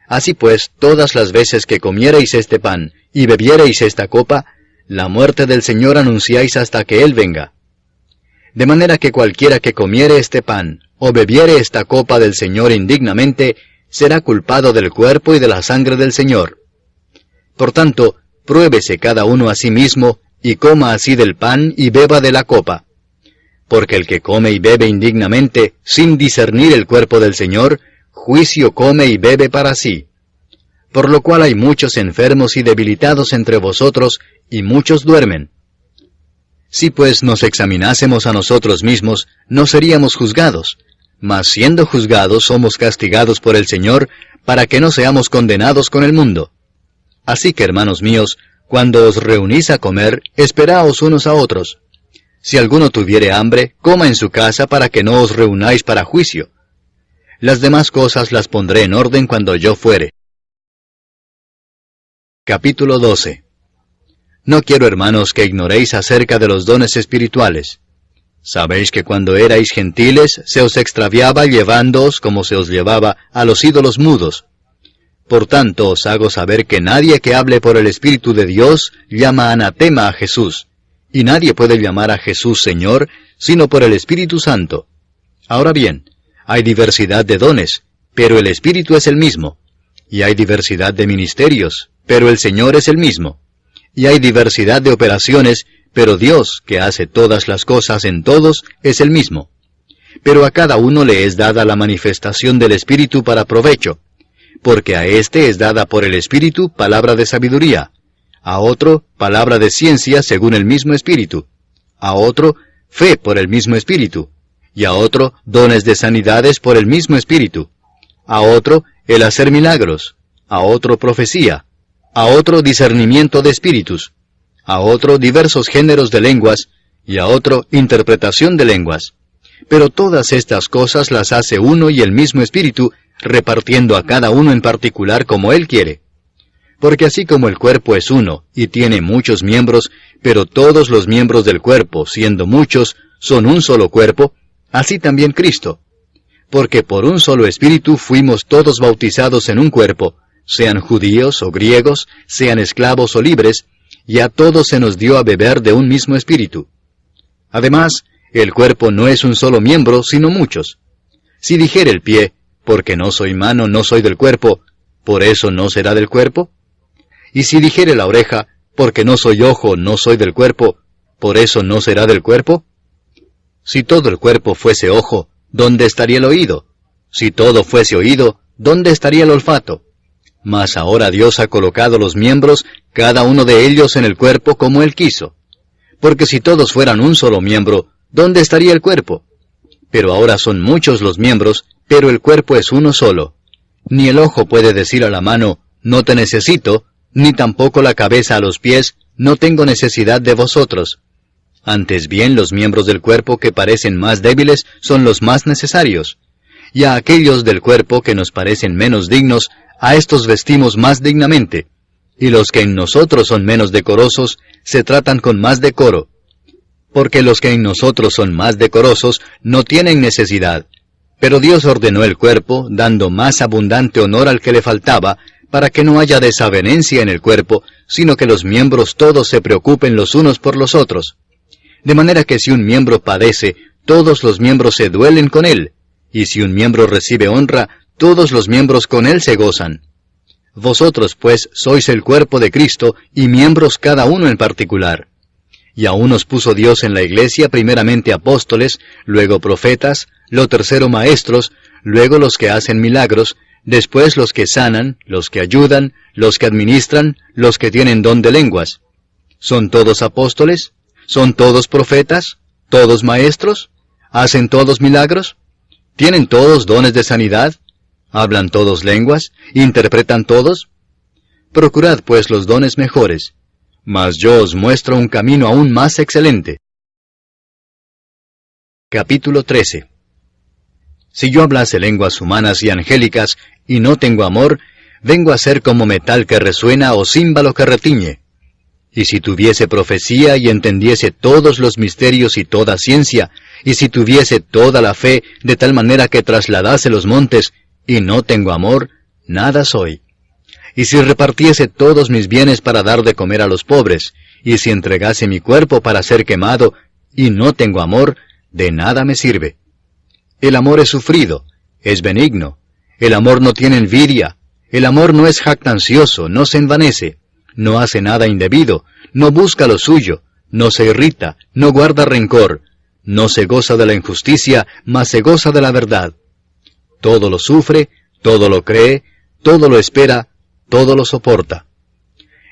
Speaker 1: Así pues, todas las veces que comiereis este pan, y bebiereis esta copa, la muerte del Señor anunciáis hasta que Él venga. De manera que cualquiera que comiere este pan, o bebiere esta copa del Señor indignamente, será culpado del cuerpo y de la sangre del Señor. Por tanto, pruébese cada uno a sí mismo, y coma así del pan y beba de la copa. Porque el que come y bebe indignamente, sin discernir el cuerpo del Señor, juicio come y bebe para sí. Por lo cual hay muchos enfermos y debilitados entre vosotros, y muchos duermen. Si pues nos examinásemos a nosotros mismos, no seríamos juzgados, mas siendo juzgados somos castigados por el Señor, para que no seamos condenados con el mundo. Así que, hermanos míos, cuando os reunís a comer, esperaos unos a otros. Si alguno tuviere hambre, coma en su casa para que no os reunáis para juicio. Las demás cosas las pondré en orden cuando yo fuere. Capítulo 12. No quiero, hermanos, que ignoréis acerca de los dones espirituales. Sabéis que cuando erais gentiles se os extraviaba llevándoos como se os llevaba a los ídolos mudos. Por tanto os hago saber que nadie que hable por el Espíritu de Dios llama anatema a Jesús, y nadie puede llamar a Jesús Señor sino por el Espíritu Santo. Ahora bien, hay diversidad de dones, pero el Espíritu es el mismo. Y hay diversidad de ministerios, pero el Señor es el mismo. Y hay diversidad de operaciones, pero Dios, que hace todas las cosas en todos, es el mismo. Pero a cada uno le es dada la manifestación del Espíritu para provecho, porque a éste es dada por el Espíritu palabra de sabiduría, a otro palabra de ciencia según el mismo Espíritu, a otro fe por el mismo Espíritu, y a otro dones de sanidades por el mismo Espíritu, a otro el hacer milagros, a otro profecía, a otro discernimiento de espíritus, a otro diversos géneros de lenguas, y a otro interpretación de lenguas. Pero todas estas cosas las hace uno y el mismo Espíritu, repartiendo a cada uno en particular como Él quiere. Porque así como el cuerpo es uno, y tiene muchos miembros, pero todos los miembros del cuerpo, siendo muchos, son un solo cuerpo, así también Cristo. Porque por un solo Espíritu fuimos todos bautizados en un cuerpo, sean judíos o griegos, sean esclavos o libres, y a todos se nos dio a beber de un mismo Espíritu. Además, el cuerpo no es un solo miembro, sino muchos. Si dijere el pie, porque no soy mano, no soy del cuerpo, ¿por eso no será del cuerpo? Y si dijere la oreja, porque no soy ojo, no soy del cuerpo, ¿por eso no será del cuerpo? Si todo el cuerpo fuese ojo, ¿dónde estaría el oído? Si todo fuese oído, ¿dónde estaría el olfato? Mas ahora Dios ha colocado los miembros, cada uno de ellos en el cuerpo como Él quiso. Porque si todos fueran un solo miembro, ¿dónde estaría el cuerpo? Pero ahora son muchos los miembros, pero el cuerpo es uno solo. Ni el ojo puede decir a la mano, no te necesito, ni tampoco la cabeza a los pies, no tengo necesidad de vosotros. Antes bien, los miembros del cuerpo que parecen más débiles son los más necesarios. Y a aquellos del cuerpo que nos parecen menos dignos, a estos vestimos más dignamente. Y los que en nosotros son menos decorosos, se tratan con más decoro. Porque los que en nosotros son más decorosos, no tienen necesidad. Pero Dios ordenó el cuerpo, dando más abundante honor al que le faltaba, para que no haya desavenencia en el cuerpo, sino que los miembros todos se preocupen los unos por los otros. De manera que si un miembro padece, todos los miembros se duelen con él, y si un miembro recibe honra, todos los miembros con él se gozan. Vosotros, pues, sois el cuerpo de Cristo, y miembros cada uno en particular. Y a unos puso Dios en la iglesia primeramente apóstoles, luego profetas, lo tercero maestros, luego los que hacen milagros, después los que sanan, los que ayudan, los que administran, los que tienen don de lenguas. ¿Son todos apóstoles? ¿Son todos profetas? ¿Todos maestros? ¿Hacen todos milagros? ¿Tienen todos dones de sanidad? ¿Hablan todos lenguas? ¿Interpretan todos? Procurad pues los dones mejores, mas yo os muestro un camino aún más excelente. Capítulo 13. Si yo hablase lenguas humanas y angélicas, y no tengo amor, vengo a ser como metal que resuena o címbalo que retiñe. Y si tuviese profecía y entendiese todos los misterios y toda ciencia, y si tuviese toda la fe de tal manera que trasladase los montes, y no tengo amor, nada soy. Y si repartiese todos mis bienes para dar de comer a los pobres, y si entregase mi cuerpo para ser quemado, y no tengo amor, de nada me sirve. El amor es sufrido, es benigno. El amor no tiene envidia. El amor no es jactancioso, no se envanece. No hace nada indebido, no busca lo suyo, no se irrita, no guarda rencor, no se goza de la injusticia, mas se goza de la verdad. Todo lo sufre, todo lo cree, todo lo espera, todo lo soporta.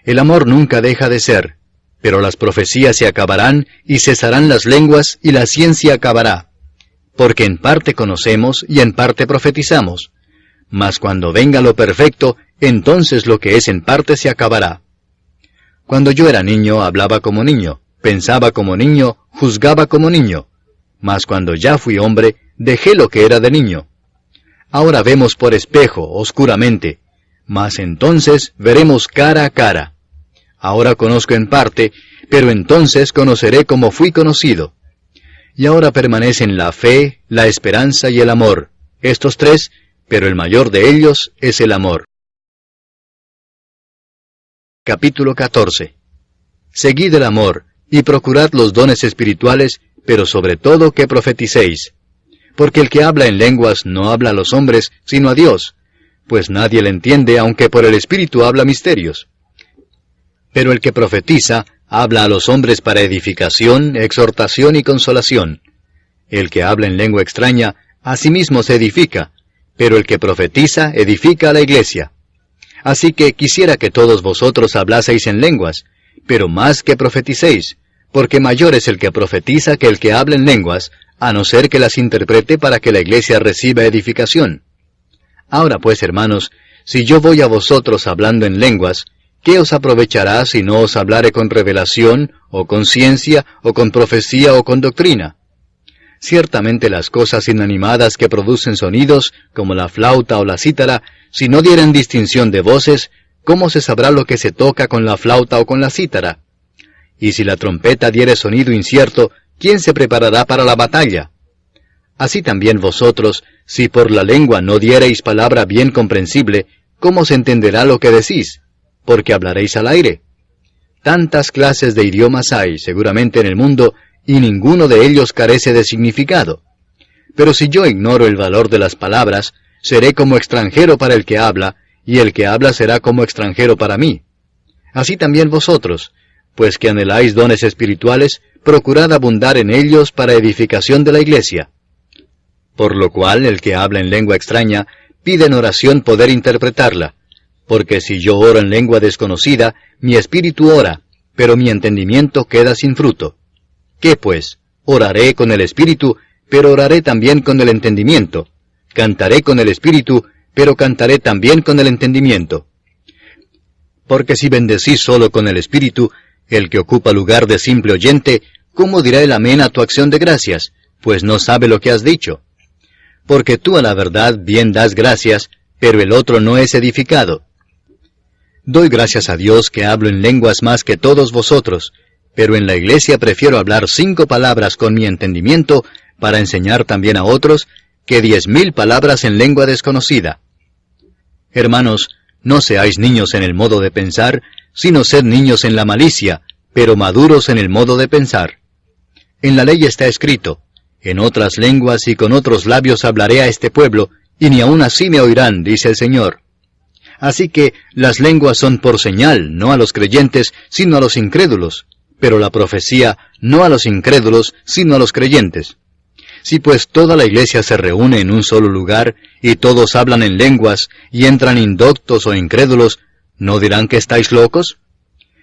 Speaker 1: El amor nunca deja de ser, pero las profecías se acabarán, y cesarán las lenguas, y la ciencia acabará. Porque en parte conocemos, y en parte profetizamos. Mas cuando venga lo perfecto, entonces lo que es en parte se acabará. Cuando yo era niño, hablaba como niño, pensaba como niño, juzgaba como niño. Mas cuando ya fui hombre, dejé lo que era de niño. Ahora vemos por espejo, oscuramente, mas entonces veremos cara a cara. Ahora conozco en parte, pero entonces conoceré como fui conocido. Y ahora permanecen la fe, la esperanza y el amor, estos tres, pero el mayor de ellos es el amor. Capítulo 14. Seguid el amor, y procurad los dones espirituales, pero sobre todo que profeticéis. Porque el que habla en lenguas no habla a los hombres, sino a Dios, pues nadie le entiende, aunque por el Espíritu habla misterios. Pero el que profetiza, habla a los hombres para edificación, exhortación y consolación. El que habla en lengua extraña, a sí mismo se edifica, pero el que profetiza, edifica a la iglesia. Así que quisiera que todos vosotros hablaseis en lenguas, pero más que profeticéis, porque mayor es el que profetiza que el que habla en lenguas, a no ser que las interprete para que la iglesia reciba edificación. Ahora pues, hermanos, si yo voy a vosotros hablando en lenguas, ¿qué os aprovechará si no os hablare con revelación, o con ciencia, o con profecía, o con doctrina? Ciertamente las cosas inanimadas que producen sonidos, como la flauta o la cítara, si no dieren distinción de voces, ¿cómo se sabrá lo que se toca con la flauta o con la cítara? Y si la trompeta diere sonido incierto, ¿quién se preparará para la batalla? Así también vosotros, si por la lengua no diereis palabra bien comprensible, ¿cómo se entenderá lo que decís? Porque hablaréis al aire. Tantas clases de idiomas hay, seguramente, en el mundo, y ninguno de ellos carece de significado. Pero si yo ignoro el valor de las palabras, seré como extranjero para el que habla, y el que habla será como extranjero para mí. Así también vosotros, pues que anheláis dones espirituales, procurad abundar en ellos para edificación de la iglesia. Por lo cual el que habla en lengua extraña, pide en oración poder interpretarla, porque si yo oro en lengua desconocida, mi espíritu ora, pero mi entendimiento queda sin fruto. ¿Qué pues? Oraré con el espíritu, pero oraré también con el entendimiento. Cantaré con el espíritu, pero cantaré también con el entendimiento. Porque si bendecís solo con el espíritu, el que ocupa lugar de simple oyente, ¿cómo dirá el amén a tu acción de gracias? Pues no sabe lo que has dicho. Porque tú a la verdad bien das gracias, pero el otro no es edificado. Doy gracias a Dios que hablo en lenguas más que todos vosotros, pero en la iglesia prefiero hablar 5 palabras con mi entendimiento para enseñar también a otros, que 10,000 palabras en lengua desconocida. Hermanos, no seáis niños en el modo de pensar, sino sed niños en la malicia, pero maduros en el modo de pensar. En la ley está escrito, en otras lenguas y con otros labios hablaré a este pueblo, y ni aun así me oirán, dice el Señor. Así que las lenguas son por señal, no a los creyentes, sino a los incrédulos, pero la profecía no a los incrédulos, sino a los creyentes. Si pues toda la iglesia se reúne en un solo lugar, y todos hablan en lenguas, y entran indoctos o incrédulos, ¿no dirán que estáis locos?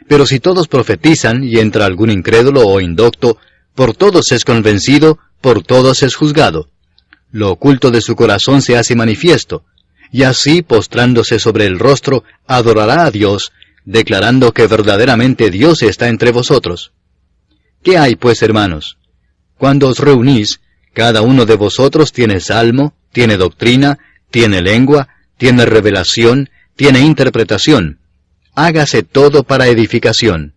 Speaker 1: Pero si todos profetizan, y entra algún incrédulo o indocto, por todos es convencido, por todos es juzgado. Lo oculto de su corazón se hace manifiesto, y así, postrándose sobre el rostro, adorará a Dios, declarando que verdaderamente Dios está entre vosotros. ¿Qué hay, pues, hermanos? Cuando os reunís, cada uno de vosotros tiene salmo, tiene doctrina, tiene lengua, tiene revelación, tiene interpretación. Hágase todo para edificación.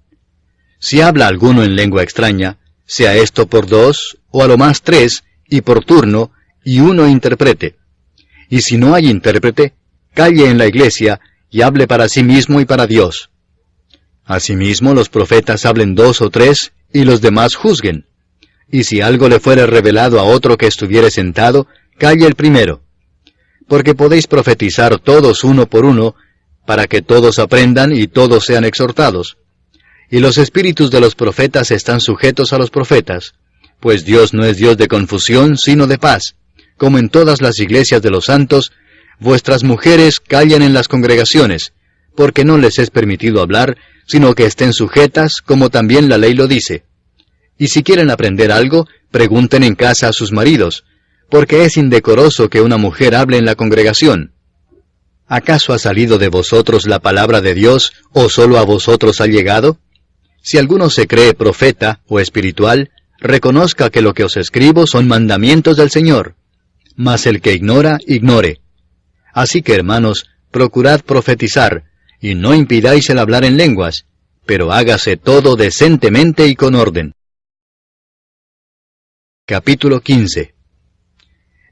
Speaker 1: Si habla alguno en lengua extraña, sea esto por 2, o a lo más 3, y por turno, y uno interprete. Y si no hay intérprete, calle en la iglesia, y hable para sí mismo y para Dios. Asimismo los profetas hablen 2 o 3, y los demás juzguen. Y si algo le fuere revelado a otro que estuviere sentado, calle el primero. Porque podéis profetizar todos uno por uno, para que todos aprendan y todos sean exhortados. Y los espíritus de los profetas están sujetos a los profetas, pues Dios no es Dios de confusión, sino de paz. Como en todas las iglesias de los santos, vuestras mujeres callen en las congregaciones, porque no les es permitido hablar, sino que estén sujetas, como también la ley lo dice. Y si quieren aprender algo, pregunten en casa a sus maridos, porque es indecoroso que una mujer hable en la congregación. ¿Acaso ha salido de vosotros la palabra de Dios, o solo a vosotros ha llegado? Si alguno se cree profeta o espiritual, reconozca que lo que os escribo son mandamientos del Señor. Mas el que ignora, ignore, Así que, hermanos, procurad profetizar, y no impidáis el hablar en lenguas, pero hágase todo decentemente y con orden. Capítulo 15.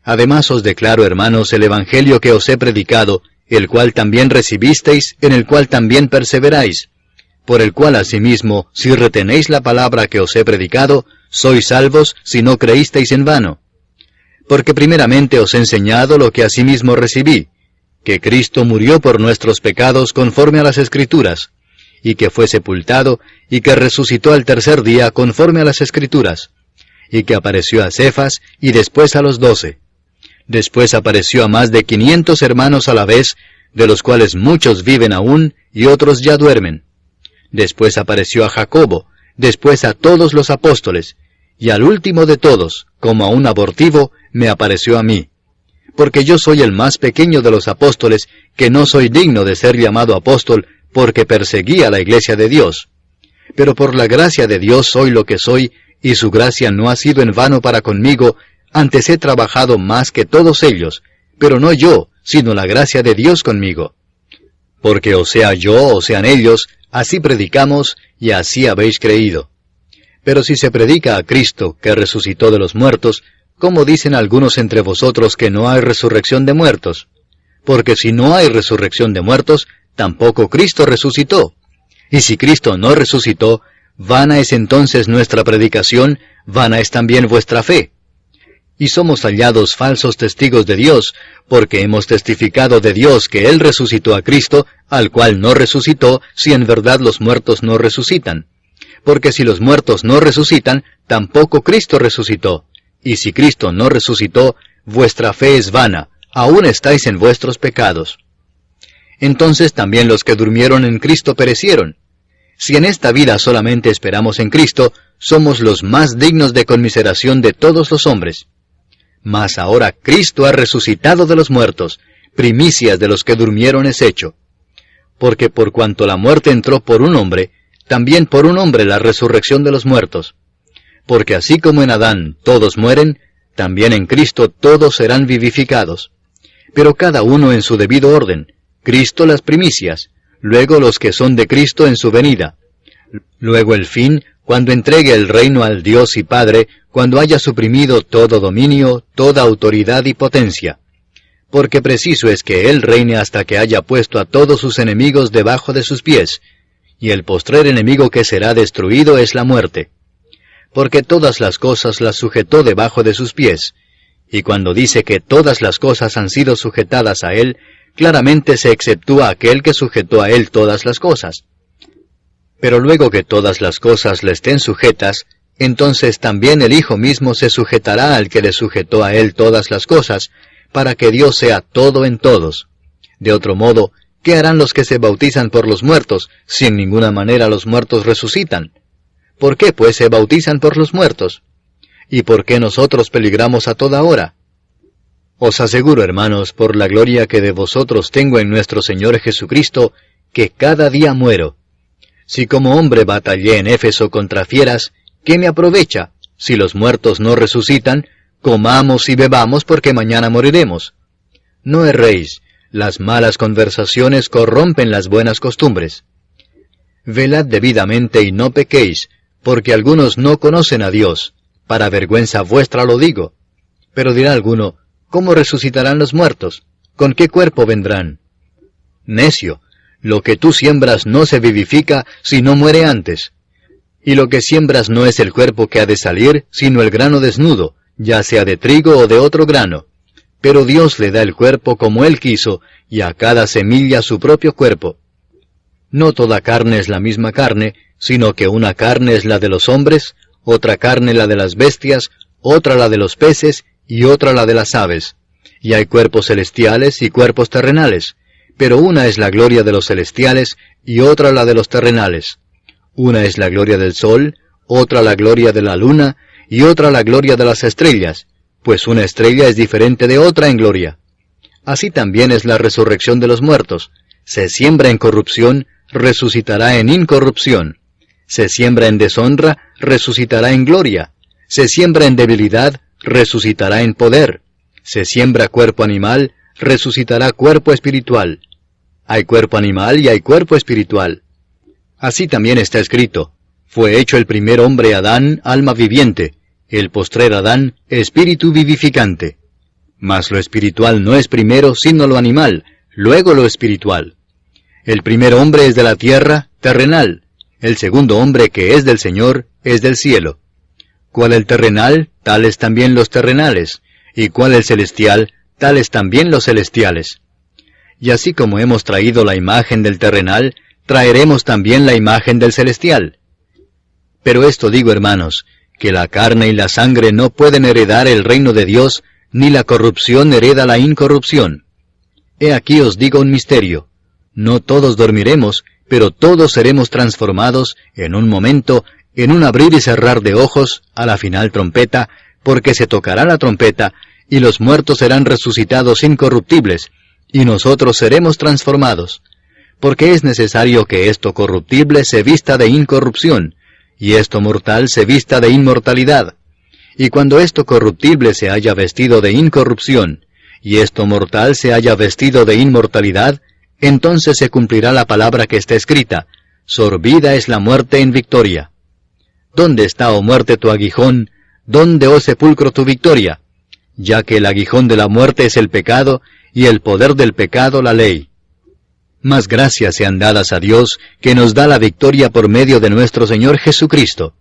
Speaker 1: Además os declaro, hermanos, el Evangelio que os he predicado, el cual también recibisteis, en el cual también perseveráis, por el cual asimismo, si retenéis la palabra que os he predicado, sois salvos si no creísteis en vano. Porque primeramente os he enseñado lo que asimismo recibí, que Cristo murió por nuestros pecados conforme a las Escrituras, y que fue sepultado, y que resucitó al tercer día conforme a las Escrituras, y que apareció a Cefas, y después a los 12. Después apareció a más de 500 hermanos a la vez, de los cuales muchos viven aún, y otros ya duermen. Después apareció a Jacobo, después a todos los apóstoles, y al último de todos, como a un abortivo, me apareció a mí. Porque yo soy el más pequeño de los apóstoles, que no soy digno de ser llamado apóstol, porque perseguí a la iglesia de Dios. Pero por la gracia de Dios soy lo que soy, y su gracia no ha sido en vano para conmigo, antes he trabajado más que todos ellos, pero no yo, sino la gracia de Dios conmigo. Porque o sea yo o sean ellos, así predicamos, y así habéis creído. Pero si se predica a Cristo, que resucitó de los muertos, ¿cómo dicen algunos entre vosotros que no hay resurrección de muertos? Porque si no hay resurrección de muertos, tampoco Cristo resucitó. Y si Cristo no resucitó, vana es entonces nuestra predicación, vana es también vuestra fe. Y somos hallados falsos testigos de Dios, porque hemos testificado de Dios que Él resucitó a Cristo, al cual no resucitó, si en verdad los muertos no resucitan. Porque si los muertos no resucitan, tampoco Cristo resucitó. Y si Cristo no resucitó, vuestra fe es vana, aún estáis en vuestros pecados. Entonces también los que durmieron en Cristo perecieron. Si en esta vida solamente esperamos en Cristo, somos los más dignos de conmiseración de todos los hombres. Mas ahora Cristo ha resucitado de los muertos, primicias de los que durmieron es hecho. Porque por cuanto la muerte entró por un hombre, también por un hombre la resurrección de los muertos. Porque así como en Adán todos mueren, también en Cristo todos serán vivificados. Pero cada uno en su debido orden, Cristo las primicias, luego los que son de Cristo en su venida. Luego el fin, cuando entregue el reino al Dios y Padre, cuando haya suprimido todo dominio, toda autoridad y potencia. Porque preciso es que Él reine hasta que haya puesto a todos sus enemigos debajo de sus pies, y el postrer enemigo que será destruido es la muerte. Porque todas las cosas las sujetó debajo de sus pies, y cuando dice que todas las cosas han sido sujetadas a Él, claramente se exceptúa aquel que sujetó a Él todas las cosas. Pero luego que todas las cosas le estén sujetas, entonces también el Hijo mismo se sujetará al que le sujetó a Él todas las cosas, para que Dios sea todo en todos. De otro modo, ¿qué harán los que se bautizan por los muertos, si en ninguna manera los muertos resucitan? ¿Por qué pues se bautizan por los muertos? ¿Y por qué nosotros peligramos a toda hora? Os aseguro, hermanos, por la gloria que de vosotros tengo en nuestro Señor Jesucristo, que cada día muero. Si como hombre batallé en Éfeso contra fieras, ¿qué me aprovecha? Si los muertos no resucitan, comamos y bebamos porque mañana moriremos. No erréis, las malas conversaciones corrompen las buenas costumbres. Velad debidamente y no pequéis, porque algunos no conocen a Dios. Para vergüenza vuestra lo digo. Pero dirá alguno, ¿cómo resucitarán los muertos? ¿Con qué cuerpo vendrán? Necio, lo que tú siembras no se vivifica si no muere antes. Y lo que siembras no es el cuerpo que ha de salir, sino el grano desnudo, ya sea de trigo o de otro grano. Pero Dios le da el cuerpo como Él quiso, y a cada semilla su propio cuerpo. No toda carne es la misma carne, sino que una carne es la de los hombres, otra carne la de las bestias, otra la de los peces, y otra la de las aves. Y hay cuerpos celestiales y cuerpos terrenales, pero una es la gloria de los celestiales, y otra la de los terrenales. Una es la gloria del sol, otra la gloria de la luna, y otra la gloria de las estrellas, pues una estrella es diferente de otra en gloria. Así también es la resurrección de los muertos. Se siembra en corrupción, resucitará en incorrupción. Se siembra en deshonra, resucitará en gloria. Se siembra en debilidad, resucitará en poder. Se siembra cuerpo animal, resucitará cuerpo espiritual. Hay cuerpo animal y hay cuerpo espiritual. Así también está escrito: fue hecho el primer hombre Adán, alma viviente, el postrer Adán, espíritu vivificante. Mas lo espiritual no es primero, sino lo animal, luego lo espiritual. El primer hombre es de la tierra, terrenal. El segundo hombre que es del Señor, es del cielo. Cual el terrenal, tales también los terrenales, y cual el celestial, tales también los celestiales. Y así como hemos traído la imagen del terrenal, traeremos también la imagen del celestial. Pero esto digo, hermanos, que la carne y la sangre no pueden heredar el reino de Dios, ni la corrupción hereda la incorrupción. He aquí os digo un misterio: no todos dormiremos, pero todos seremos transformados en un momento, en un abrir y cerrar de ojos, a la final trompeta, porque se tocará la trompeta, y los muertos serán resucitados incorruptibles, y nosotros seremos transformados. Porque es necesario que esto corruptible se vista de incorrupción, y esto mortal se vista de inmortalidad. Y cuando esto corruptible se haya vestido de incorrupción, y esto mortal se haya vestido de inmortalidad, entonces se cumplirá la palabra que está escrita: sorbida es la muerte en victoria. ¿Dónde está, oh muerte, tu aguijón? ¿Dónde, oh sepulcro, tu victoria? Ya que el aguijón de la muerte es el pecado, y el poder del pecado la ley. Mas gracias sean dadas a Dios, que nos da la victoria por medio de nuestro Señor Jesucristo.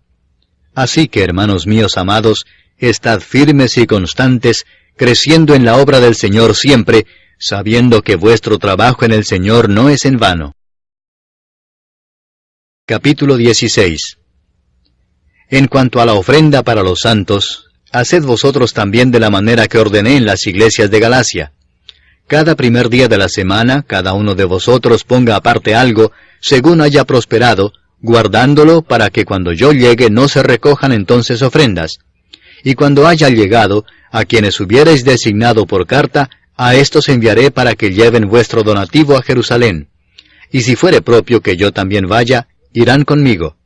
Speaker 1: Así que, hermanos míos amados, estad firmes y constantes, creciendo en la obra del Señor siempre, sabiendo que vuestro trabajo en el Señor no es en vano. Capítulo 16. En cuanto a la ofrenda para los santos, haced vosotros también de la manera que ordené en las iglesias de Galacia. Cada primer día de la semana, cada uno de vosotros ponga aparte algo, según haya prosperado, guardándolo para que cuando yo llegue no se recojan entonces ofrendas. Y cuando haya llegado, a quienes hubierais designado por carta, a éstos enviaré para que lleven vuestro donativo a Jerusalén. Y si fuere propio que yo también vaya, irán conmigo.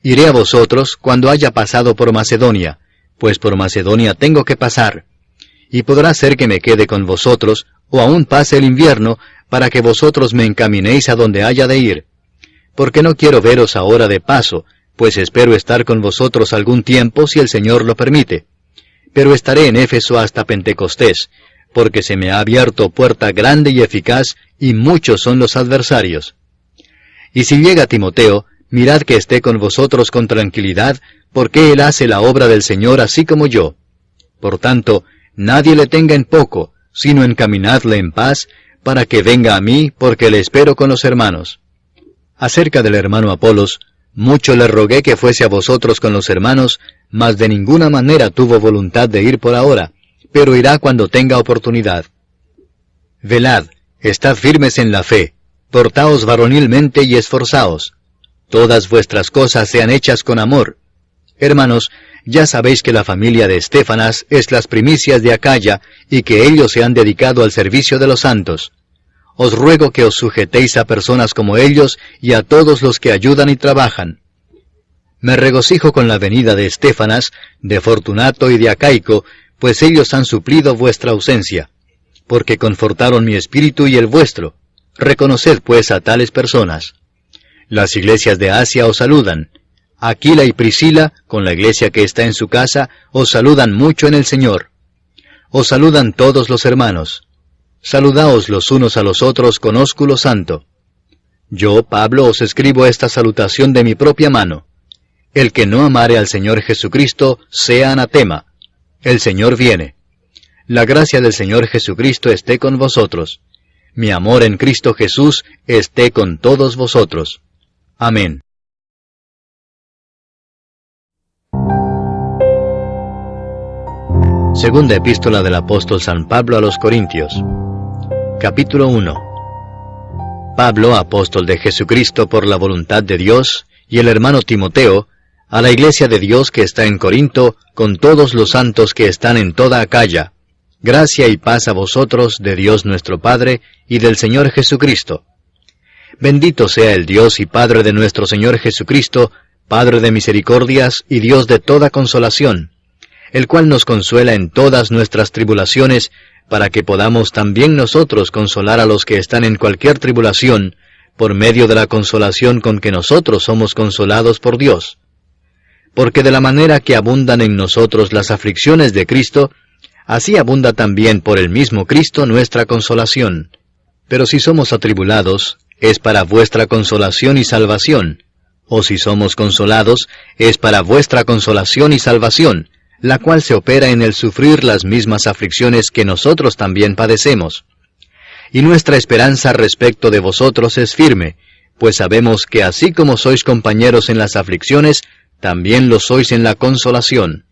Speaker 1: Iré a vosotros cuando haya pasado por Macedonia, pues por Macedonia tengo que pasar. Y podrá ser que me quede con vosotros, o aún pase el invierno, para que vosotros me encaminéis a donde haya de ir. Porque no quiero veros ahora de paso, pues espero estar con vosotros algún tiempo si el Señor lo permite. Pero estaré en Éfeso hasta Pentecostés, porque se me ha abierto puerta grande y eficaz, y muchos son los adversarios. Y si llega Timoteo, mirad que esté con vosotros con tranquilidad, porque él hace la obra del Señor así como yo. Por tanto, nadie le tenga en poco, sino encaminadle en paz, para que venga a mí, porque le espero con los hermanos. Acerca del hermano Apolos, mucho le rogué que fuese a vosotros con los hermanos, mas de ninguna manera tuvo voluntad de ir por ahora, pero irá cuando tenga oportunidad. Velad, estad firmes en la fe, portaos varonilmente y esforzaos. Todas vuestras cosas sean hechas con amor. Hermanos, ya sabéis que la familia de Estéfanas es las primicias de Acaya, y que ellos se han dedicado al servicio de los santos. Os ruego que os sujetéis a personas como ellos y a todos los que ayudan y trabajan. Me regocijo con la venida de Estéfanas, de Fortunato y de Acaico, pues ellos han suplido vuestra ausencia, porque confortaron mi espíritu y el vuestro. Reconoced pues a tales personas. Las iglesias de Asia os saludan. Aquila y Priscila, con la iglesia que está en su casa, os saludan mucho en el Señor. Os saludan todos los hermanos. Saludaos los unos a los otros con ósculo santo. Yo, Pablo, os escribo esta salutación de mi propia mano. El que no amare al Señor Jesucristo, sea anatema. El Señor viene. La gracia del Señor Jesucristo esté con vosotros. Mi amor en Cristo Jesús esté con todos vosotros. Amén. Segunda epístola del apóstol San Pablo a los Corintios. Capítulo 1. Pablo, apóstol de Jesucristo por la voluntad de Dios, y el hermano Timoteo, a la iglesia de Dios que está en Corinto, con todos los santos que están en toda Acaya. Gracia y paz a vosotros de Dios nuestro Padre y del Señor Jesucristo. Bendito sea el Dios y Padre de nuestro Señor Jesucristo, Padre de misericordias y Dios de toda consolación, el cual nos consuela en todas nuestras tribulaciones, para que podamos también nosotros consolar a los que están en cualquier tribulación, por medio de la consolación con que nosotros somos consolados por Dios. Porque de la manera que abundan en nosotros las aflicciones de Cristo, así abunda también por el mismo Cristo nuestra consolación. Pero si somos atribulados, es para vuestra consolación y salvación, o si somos consolados, es para vuestra consolación y salvación, la cual se opera en el sufrir las mismas aflicciones que nosotros también padecemos. Y nuestra esperanza respecto de vosotros es firme, pues sabemos que así como sois compañeros en las aflicciones, también lo sois en la consolación.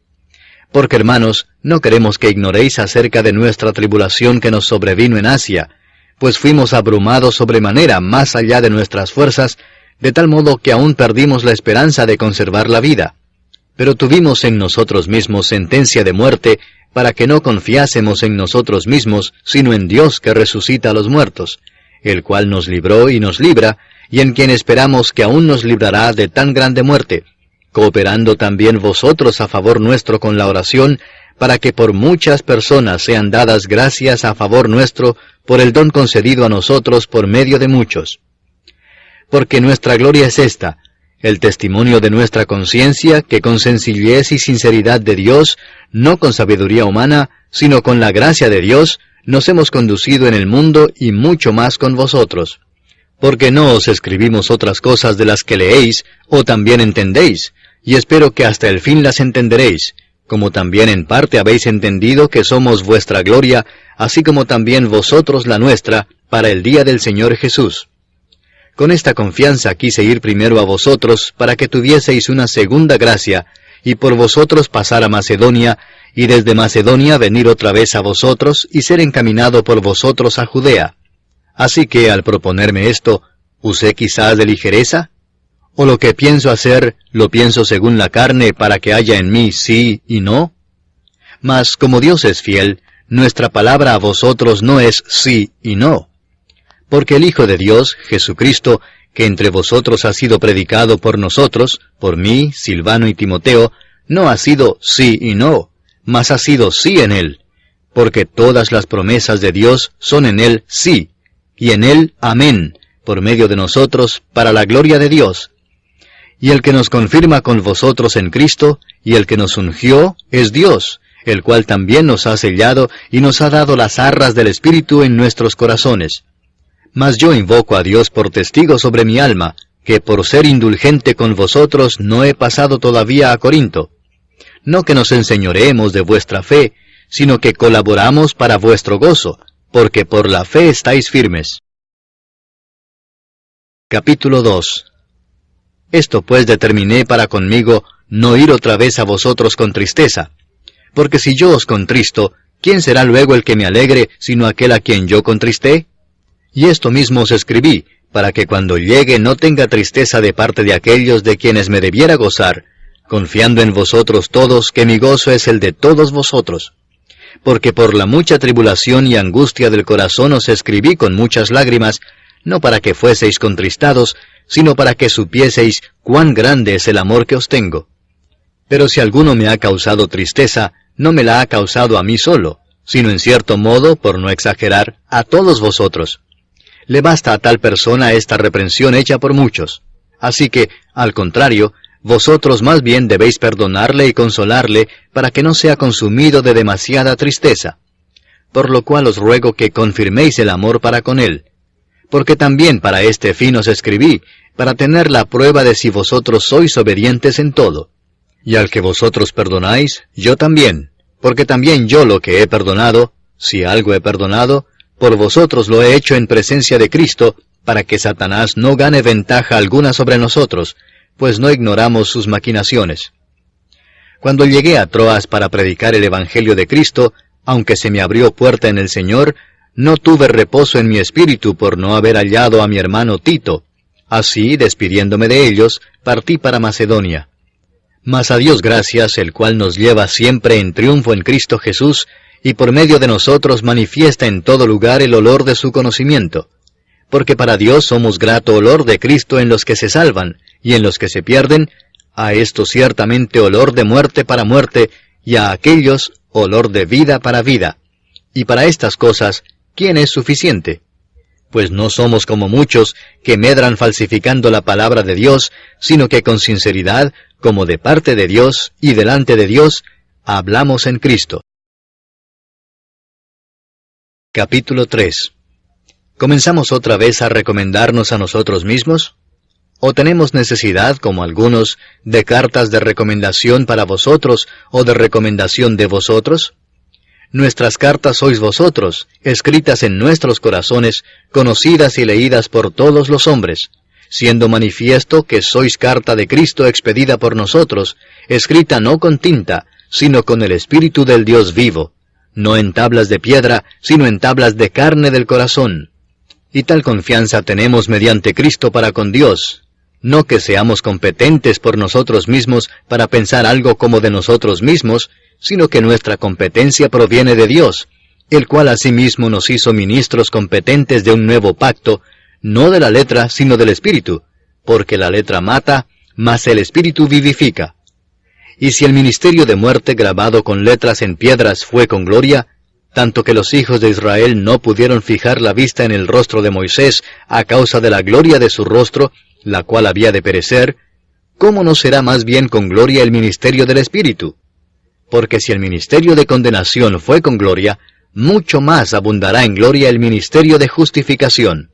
Speaker 1: Porque, hermanos, no queremos que ignoréis acerca de nuestra tribulación que nos sobrevino en Asia, pues fuimos abrumados sobremanera más allá de nuestras fuerzas, de tal modo que aún perdimos la esperanza de conservar la vida. Pero tuvimos en nosotros mismos sentencia de muerte, para que no confiásemos en nosotros mismos, sino en Dios que resucita a los muertos, el cual nos libró y nos libra, y en quien esperamos que aún nos librará de tan grande muerte, cooperando también vosotros a favor nuestro con la oración, para que por muchas personas sean dadas gracias a favor nuestro, por el don concedido a nosotros por medio de muchos. Porque nuestra gloria es esta, el testimonio de nuestra conciencia, que con sencillez y sinceridad de Dios, no con sabiduría humana, sino con la gracia de Dios, nos hemos conducido en el mundo y mucho más con vosotros. Porque no os escribimos otras cosas de las que leéis, o también entendéis, y espero que hasta el fin las entenderéis, como también en parte habéis entendido que somos vuestra gloria, así como también vosotros la nuestra, para el día del Señor Jesús. Con esta confianza quise ir primero a vosotros, para que tuvieseis una segunda gracia, y por vosotros pasar a Macedonia, y desde Macedonia venir otra vez a vosotros, y ser encaminado por vosotros a Judea. Así que al proponerme esto, ¿usé quizás de ligereza? ¿O lo que pienso hacer, lo pienso según la carne, para que haya en mí sí y no? Mas como Dios es fiel, nuestra palabra a vosotros no es sí y no. Porque el Hijo de Dios, Jesucristo, que entre vosotros ha sido predicado por nosotros, por mí, Silvano y Timoteo, no ha sido sí y no, mas ha sido sí en él, porque todas las promesas de Dios son en él sí, y en él amén, por medio de nosotros, para la gloria de Dios. Y el que nos confirma con vosotros en Cristo, y el que nos ungió, es Dios, el cual también nos ha sellado y nos ha dado las arras del Espíritu en nuestros corazones. Mas yo invoco a Dios por testigo sobre mi alma, que por ser indulgente con vosotros no he pasado todavía a Corinto. No que nos enseñoreemos de vuestra fe, sino que colaboramos para vuestro gozo, porque por la fe estáis firmes. Capítulo 2. Esto pues determiné para conmigo no ir otra vez a vosotros con tristeza, porque si yo os contristo, ¿quién será luego el que me alegre, sino aquel a quien yo contristé? Y esto mismo os escribí, para que cuando llegue no tenga tristeza de parte de aquellos de quienes me debiera gozar, confiando en vosotros todos que mi gozo es el de todos vosotros. Porque por la mucha tribulación y angustia del corazón os escribí con muchas lágrimas, no para que fueseis contristados, sino para que supieseis cuán grande es el amor que os tengo. Pero si alguno me ha causado tristeza, no me la ha causado a mí solo, sino en cierto modo, por no exagerar, a todos vosotros. Le basta a tal persona esta reprensión hecha por muchos. Así que, al contrario, vosotros más bien debéis perdonarle y consolarle, para que no sea consumido de demasiada tristeza. Por lo cual os ruego que confirméis el amor para con él. Porque también para este fin os escribí, para tener la prueba de si vosotros sois obedientes en todo. Y al que vosotros perdonáis, yo también, porque también yo lo que he perdonado, si algo he perdonado, por vosotros lo he hecho en presencia de Cristo, para que Satanás no gane ventaja alguna sobre nosotros, pues no ignoramos sus maquinaciones. Cuando llegué a Troas para predicar el Evangelio de Cristo, aunque se me abrió puerta en el Señor, no tuve reposo en mi espíritu por no haber hallado a mi hermano Tito. Así, despidiéndome de ellos, partí para Macedonia. Mas a Dios gracias, el cual nos lleva siempre en triunfo en Cristo Jesús, y por medio de nosotros manifiesta en todo lugar el olor de su conocimiento. Porque para Dios somos grato olor de Cristo en los que se salvan, y en los que se pierden, a esto ciertamente olor de muerte para muerte, y a aquellos olor de vida para vida. Y para estas cosas, ¿quién es suficiente? Pues no somos como muchos que medran falsificando la palabra de Dios, sino que con sinceridad, como de parte de Dios y delante de Dios, hablamos en Cristo. Capítulo 3. ¿Comenzamos otra vez a recomendarnos a nosotros mismos? ¿O tenemos necesidad, como algunos, de cartas de recomendación para vosotros o de recomendación de vosotros? Nuestras cartas sois vosotros, escritas en nuestros corazones, conocidas y leídas por todos los hombres, siendo manifiesto que sois carta de Cristo expedida por nosotros, escrita no con tinta, sino con el Espíritu del Dios vivo, no en tablas de piedra, sino en tablas de carne del corazón. Y tal confianza tenemos mediante Cristo para con Dios, no que seamos competentes por nosotros mismos para pensar algo como de nosotros mismos, sino que nuestra competencia proviene de Dios, el cual asimismo nos hizo ministros competentes de un nuevo pacto, no de la letra, sino del Espíritu, porque la letra mata, mas el Espíritu vivifica. Y si el ministerio de muerte grabado con letras en piedras fue con gloria, tanto que los hijos de Israel no pudieron fijar la vista en el rostro de Moisés a causa de la gloria de su rostro, la cual había de perecer, ¿cómo no será más bien con gloria el ministerio del Espíritu? Porque si el ministerio de condenación fue con gloria, mucho más abundará en gloria el ministerio de justificación.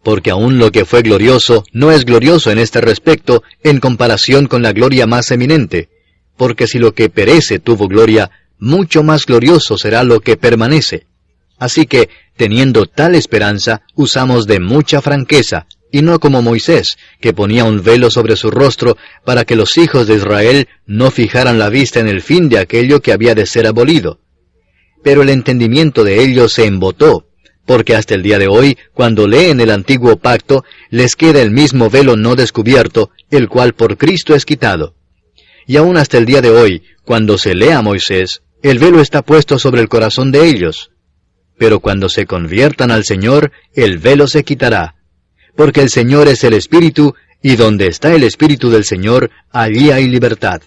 Speaker 1: Porque aún lo que fue glorioso no es glorioso en este respecto en comparación con la gloria más eminente. Porque si lo que perece tuvo gloria, mucho más glorioso será lo que permanece. Así que, teniendo tal esperanza, usamos de mucha franqueza, y no como Moisés, que ponía un velo sobre su rostro para que los hijos de Israel no fijaran la vista en el fin de aquello que había de ser abolido. Pero el entendimiento de ellos se embotó, porque hasta el día de hoy, cuando leen el antiguo pacto, les queda el mismo velo no descubierto, el cual por Cristo es quitado. Y aún hasta el día de hoy, cuando se lee a Moisés, el velo está puesto sobre el corazón de ellos. Pero cuando se conviertan al Señor, el velo se quitará. Porque el Señor es el Espíritu, y donde está el Espíritu del Señor, allí hay libertad.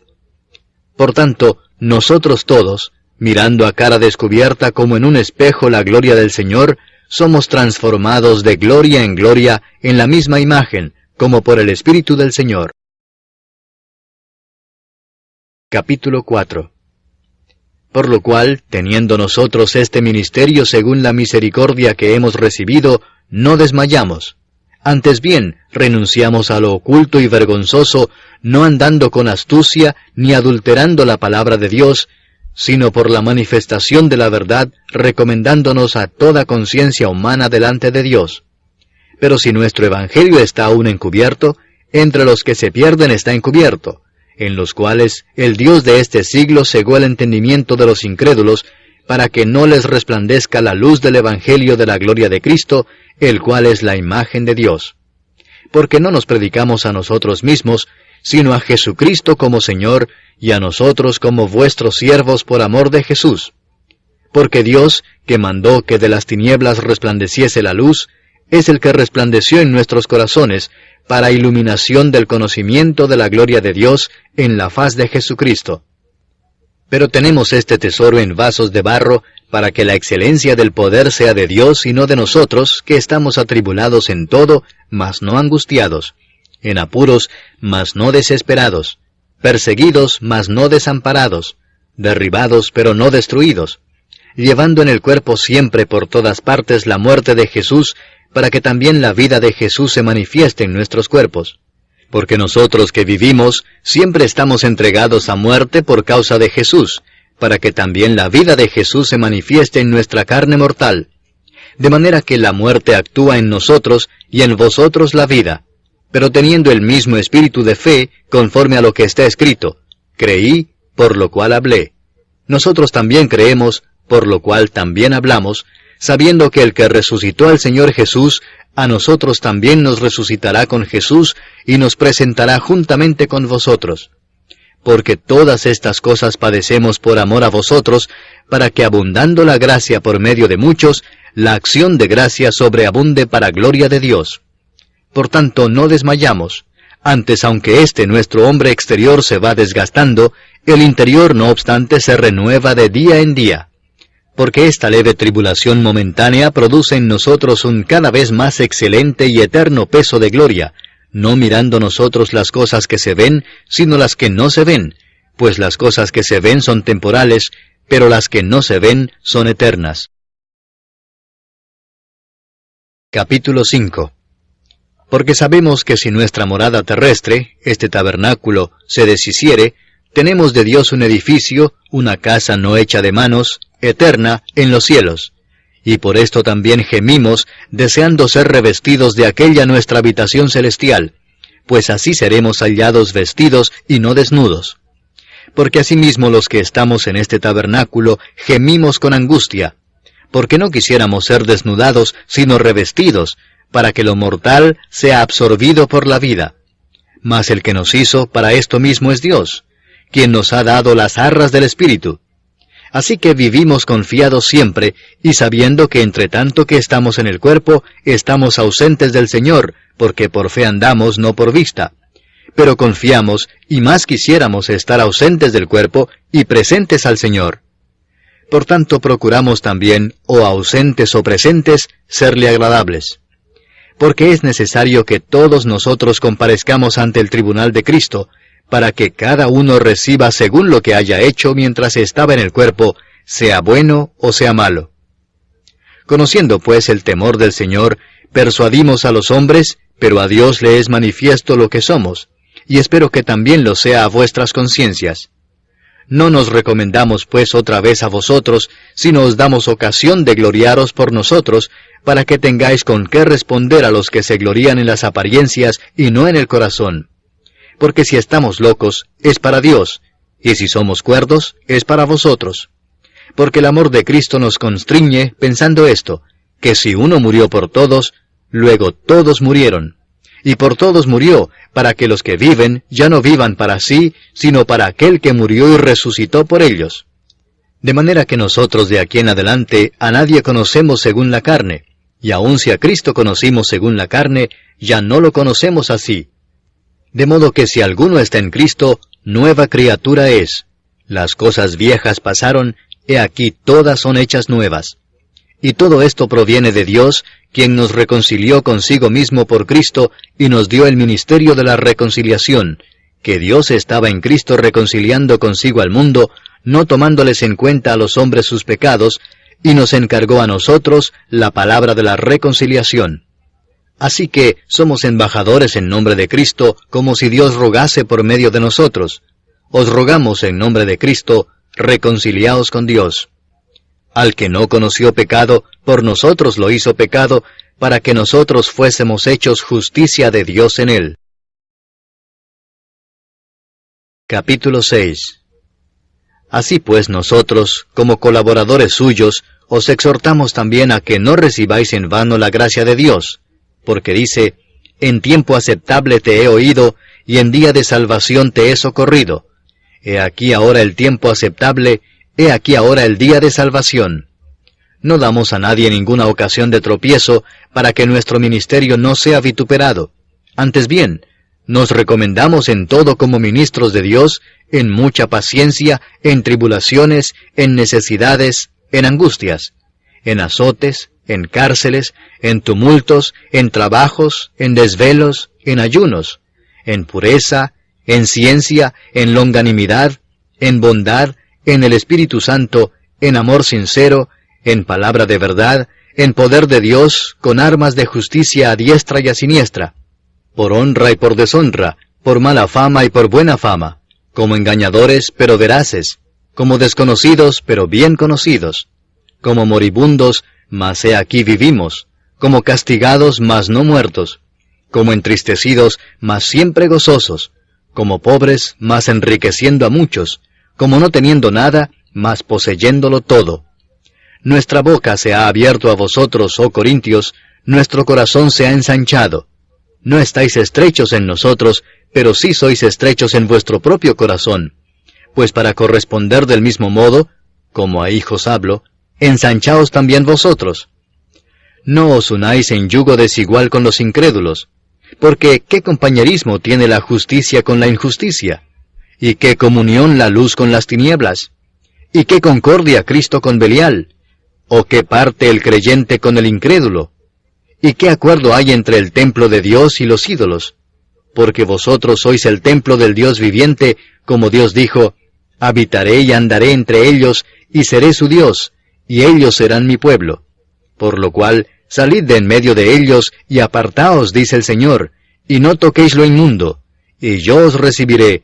Speaker 1: Por tanto, nosotros todos, mirando a cara descubierta como en un espejo la gloria del Señor, somos transformados de gloria en gloria en la misma imagen, como por el Espíritu del Señor. Capítulo 4. Por lo cual, teniendo nosotros este ministerio según la misericordia que hemos recibido, no desmayamos. Antes bien, renunciamos a lo oculto y vergonzoso, no andando con astucia, ni adulterando la palabra de Dios, sino por la manifestación de la verdad, recomendándonos a toda conciencia humana delante de Dios. Pero si nuestro evangelio está aún encubierto, entre los que se pierden está encubierto, en los cuales el Dios de este siglo cegó el entendimiento de los incrédulos, para que no les resplandezca la luz del evangelio de la gloria de Cristo, el cual es la imagen de Dios. Porque no nos predicamos a nosotros mismos, sino a Jesucristo como Señor, y a nosotros como vuestros siervos por amor de Jesús. Porque Dios, que mandó que de las tinieblas resplandeciese la luz, es el que resplandeció en nuestros corazones, para iluminación del conocimiento de la gloria de Dios en la faz de Jesucristo. Pero tenemos este tesoro en vasos de barro, para que la excelencia del poder sea de Dios y no de nosotros, que estamos atribulados en todo, mas no angustiados, en apuros, mas no desesperados, perseguidos, mas no desamparados, derribados, pero no destruidos, llevando en el cuerpo siempre por todas partes la muerte de Jesús, para que también la vida de Jesús se manifieste en nuestros cuerpos. Porque nosotros que vivimos, siempre estamos entregados a muerte por causa de Jesús, para que también la vida de Jesús se manifieste en nuestra carne mortal. De manera que la muerte actúa en nosotros y en vosotros la vida. Pero teniendo el mismo espíritu de fe, conforme a lo que está escrito, creí, por lo cual hablé. Nosotros también creemos, por lo cual también hablamos, sabiendo que el que resucitó al Señor Jesús, a nosotros también nos resucitará con Jesús y nos presentará juntamente con vosotros. Porque todas estas cosas padecemos por amor a vosotros, para que abundando la gracia por medio de muchos, la acción de gracia sobreabunde para gloria de Dios. Por tanto, no desmayamos. Antes, aunque nuestro hombre exterior se va desgastando, El interior, no obstante, se renueva de día en día, porque esta leve tribulación momentánea produce en nosotros un cada vez más excelente y eterno peso de gloria, no mirando nosotros las cosas que se ven, sino las que no se ven, pues las cosas que se ven son temporales, pero las que no se ven son eternas. Capítulo 5. Porque sabemos que si nuestra morada terrestre, este tabernáculo, se deshiciere, tenemos de Dios un edificio, una casa no hecha de manos, eterna, en los cielos. Y por esto también gemimos, deseando ser revestidos de aquella nuestra habitación celestial, pues así seremos hallados vestidos y no desnudos. Porque asimismo los que estamos en este tabernáculo gemimos con angustia, porque no quisiéramos ser desnudados, sino revestidos, para que lo mortal sea absorbido por la vida. Mas el que nos hizo para esto mismo es Dios, quien nos ha dado las arras del Espíritu. Así que vivimos confiados siempre, y sabiendo que entre tanto que estamos en el cuerpo, estamos ausentes del Señor, porque por fe andamos, no por vista. Pero confiamos, y más quisiéramos estar ausentes del cuerpo, y presentes al Señor. Por tanto procuramos también, o ausentes o presentes, serle agradables. Porque es necesario que todos nosotros comparezcamos ante el tribunal de Cristo, para que cada uno reciba según lo que haya hecho mientras estaba en el cuerpo, sea bueno o sea malo. Conociendo pues el temor del Señor, persuadimos a los hombres, pero a Dios le es manifiesto lo que somos, y espero que también lo sea a vuestras conciencias. No nos recomendamos pues otra vez a vosotros, sino os damos ocasión de gloriaros por nosotros, para que tengáis con qué responder a los que se glorían en las apariencias y no en el corazón. Porque si estamos locos, es para Dios, y si somos cuerdos, es para vosotros. Porque el amor de Cristo nos constriñe, pensando esto, que si uno murió por todos, luego todos murieron. Y por todos murió, para que los que viven ya no vivan para sí, sino para aquel que murió y resucitó por ellos. De manera que nosotros de aquí en adelante a nadie conocemos según la carne, y aun si a Cristo conocimos según la carne, ya no lo conocemos así. De modo que si alguno está en Cristo, nueva criatura es. Las cosas viejas pasaron, he aquí todas son hechas nuevas. Y todo esto proviene de Dios, quien nos reconcilió consigo mismo por Cristo, y nos dio el ministerio de la reconciliación, que Dios estaba en Cristo reconciliando consigo al mundo, no tomándoles en cuenta a los hombres sus pecados, y nos encargó a nosotros la palabra de la reconciliación. Así que somos embajadores en nombre de Cristo, como si Dios rogase por medio de nosotros. Os rogamos en nombre de Cristo, reconciliaos con Dios. Al que no conoció pecado, por nosotros lo hizo pecado, para que nosotros fuésemos hechos justicia de Dios en él. Capítulo 6. Así pues nosotros, como colaboradores suyos, os exhortamos también a que no recibáis en vano la gracia de Dios, porque dice, en tiempo aceptable te he oído, y en día de salvación te he socorrido. He aquí ahora el tiempo aceptable, he aquí ahora el día de salvación. No damos a nadie ninguna ocasión de tropiezo, para que nuestro ministerio no sea vituperado. Antes bien, nos recomendamos en todo como ministros de Dios, en mucha paciencia, en tribulaciones, en necesidades, en angustias, en azotes, en cárceles, en tumultos, en trabajos, en desvelos, en ayunos, en pureza, en ciencia, en longanimidad, en bondad, en el Espíritu Santo, en amor sincero, en palabra de verdad, en poder de Dios, con armas de justicia a diestra y a siniestra, por honra y por deshonra, por mala fama y por buena fama, como engañadores pero veraces, como desconocidos pero bien conocidos, como moribundos, mas he aquí vivimos, como castigados, mas no muertos, como entristecidos, mas siempre gozosos, como pobres, mas enriqueciendo a muchos, como no teniendo nada, mas poseyéndolo todo. Nuestra boca se ha abierto a vosotros, oh Corintios, nuestro corazón se ha ensanchado. No estáis estrechos en nosotros, pero sí sois estrechos en vuestro propio corazón. Pues para corresponder del mismo modo, como a hijos hablo, ensanchaos también vosotros. No os unáis en yugo desigual con los incrédulos, porque ¿qué compañerismo tiene la justicia con la injusticia? ¿Y qué comunión la luz con las tinieblas? ¿Y qué concordia Cristo con Belial? ¿O qué parte el creyente con el incrédulo? ¿Y qué acuerdo hay entre el templo de Dios y los ídolos? Porque vosotros sois el templo del Dios viviente, como Dios dijo, habitaré y andaré entre ellos, y seré su Dios, y ellos serán mi pueblo. Por lo cual, salid de en medio de ellos, y apartaos, dice el Señor, y no toquéis lo inmundo, y yo os recibiré,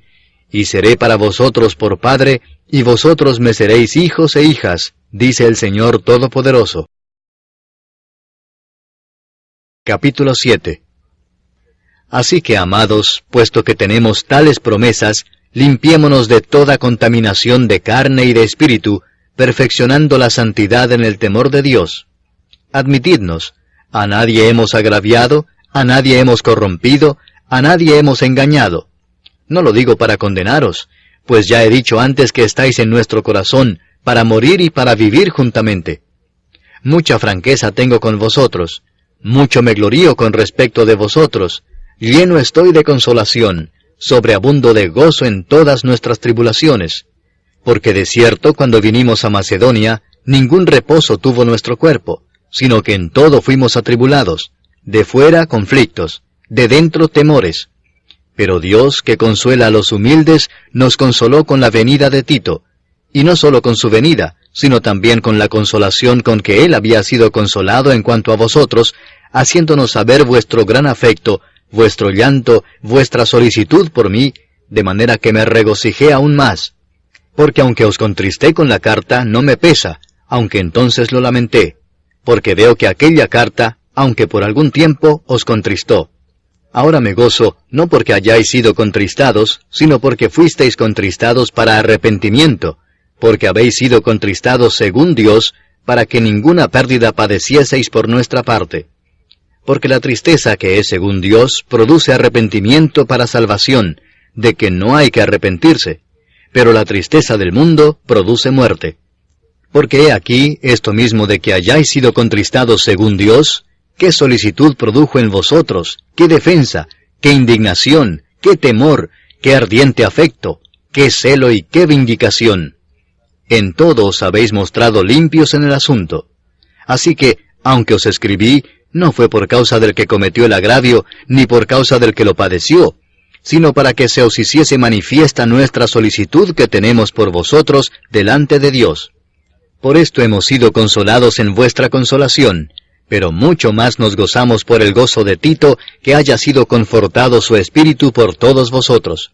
Speaker 1: y seré para vosotros por Padre, y vosotros me seréis hijos e hijas, dice el Señor Todopoderoso. Capítulo 7. Así que, amados, puesto que tenemos tales promesas, limpiémonos de toda contaminación de carne y de espíritu, perfeccionando la santidad en el temor de Dios. Admitidnos, a nadie hemos agraviado, a nadie hemos corrompido, a nadie hemos engañado. No lo digo para condenaros, pues ya he dicho antes que estáis en nuestro corazón, para morir y para vivir juntamente. Mucha franqueza tengo con vosotros, mucho me glorío con respecto de vosotros, lleno estoy de consolación, sobreabundo de gozo en todas nuestras tribulaciones, porque de cierto cuando vinimos a Macedonia, ningún reposo tuvo nuestro cuerpo, sino que en todo fuimos atribulados, de fuera conflictos, de dentro temores. Pero Dios, que consuela a los humildes, nos consoló con la venida de Tito, y no solo con su venida, sino también con la consolación con que él había sido consolado en cuanto a vosotros, haciéndonos saber vuestro gran afecto, vuestro llanto, vuestra solicitud por mí, de manera que me regocijé aún más. Porque aunque os contristé con la carta, no me pesa, aunque entonces lo lamenté, porque veo que aquella carta, aunque por algún tiempo, os contristó. Ahora me gozo, no porque hayáis sido contristados, sino porque fuisteis contristados para arrepentimiento, porque habéis sido contristados según Dios, para que ninguna pérdida padecieseis por nuestra parte. Porque la tristeza que es según Dios produce arrepentimiento para salvación, de que no hay que arrepentirse, pero la tristeza del mundo produce muerte. Porque he aquí esto mismo de que hayáis sido contristados según Dios, qué solicitud produjo en vosotros, qué defensa, qué indignación, qué temor, qué ardiente afecto, qué celo y qué vindicación. En todo os habéis mostrado limpios en el asunto. Así que, aunque os escribí, no fue por causa del que cometió el agravio, ni por causa del que lo padeció, sino para que se os hiciese manifiesta nuestra solicitud que tenemos por vosotros delante de Dios. Por esto hemos sido consolados en vuestra consolación, pero mucho más nos gozamos por el gozo de Tito, que haya sido confortado su espíritu por todos vosotros.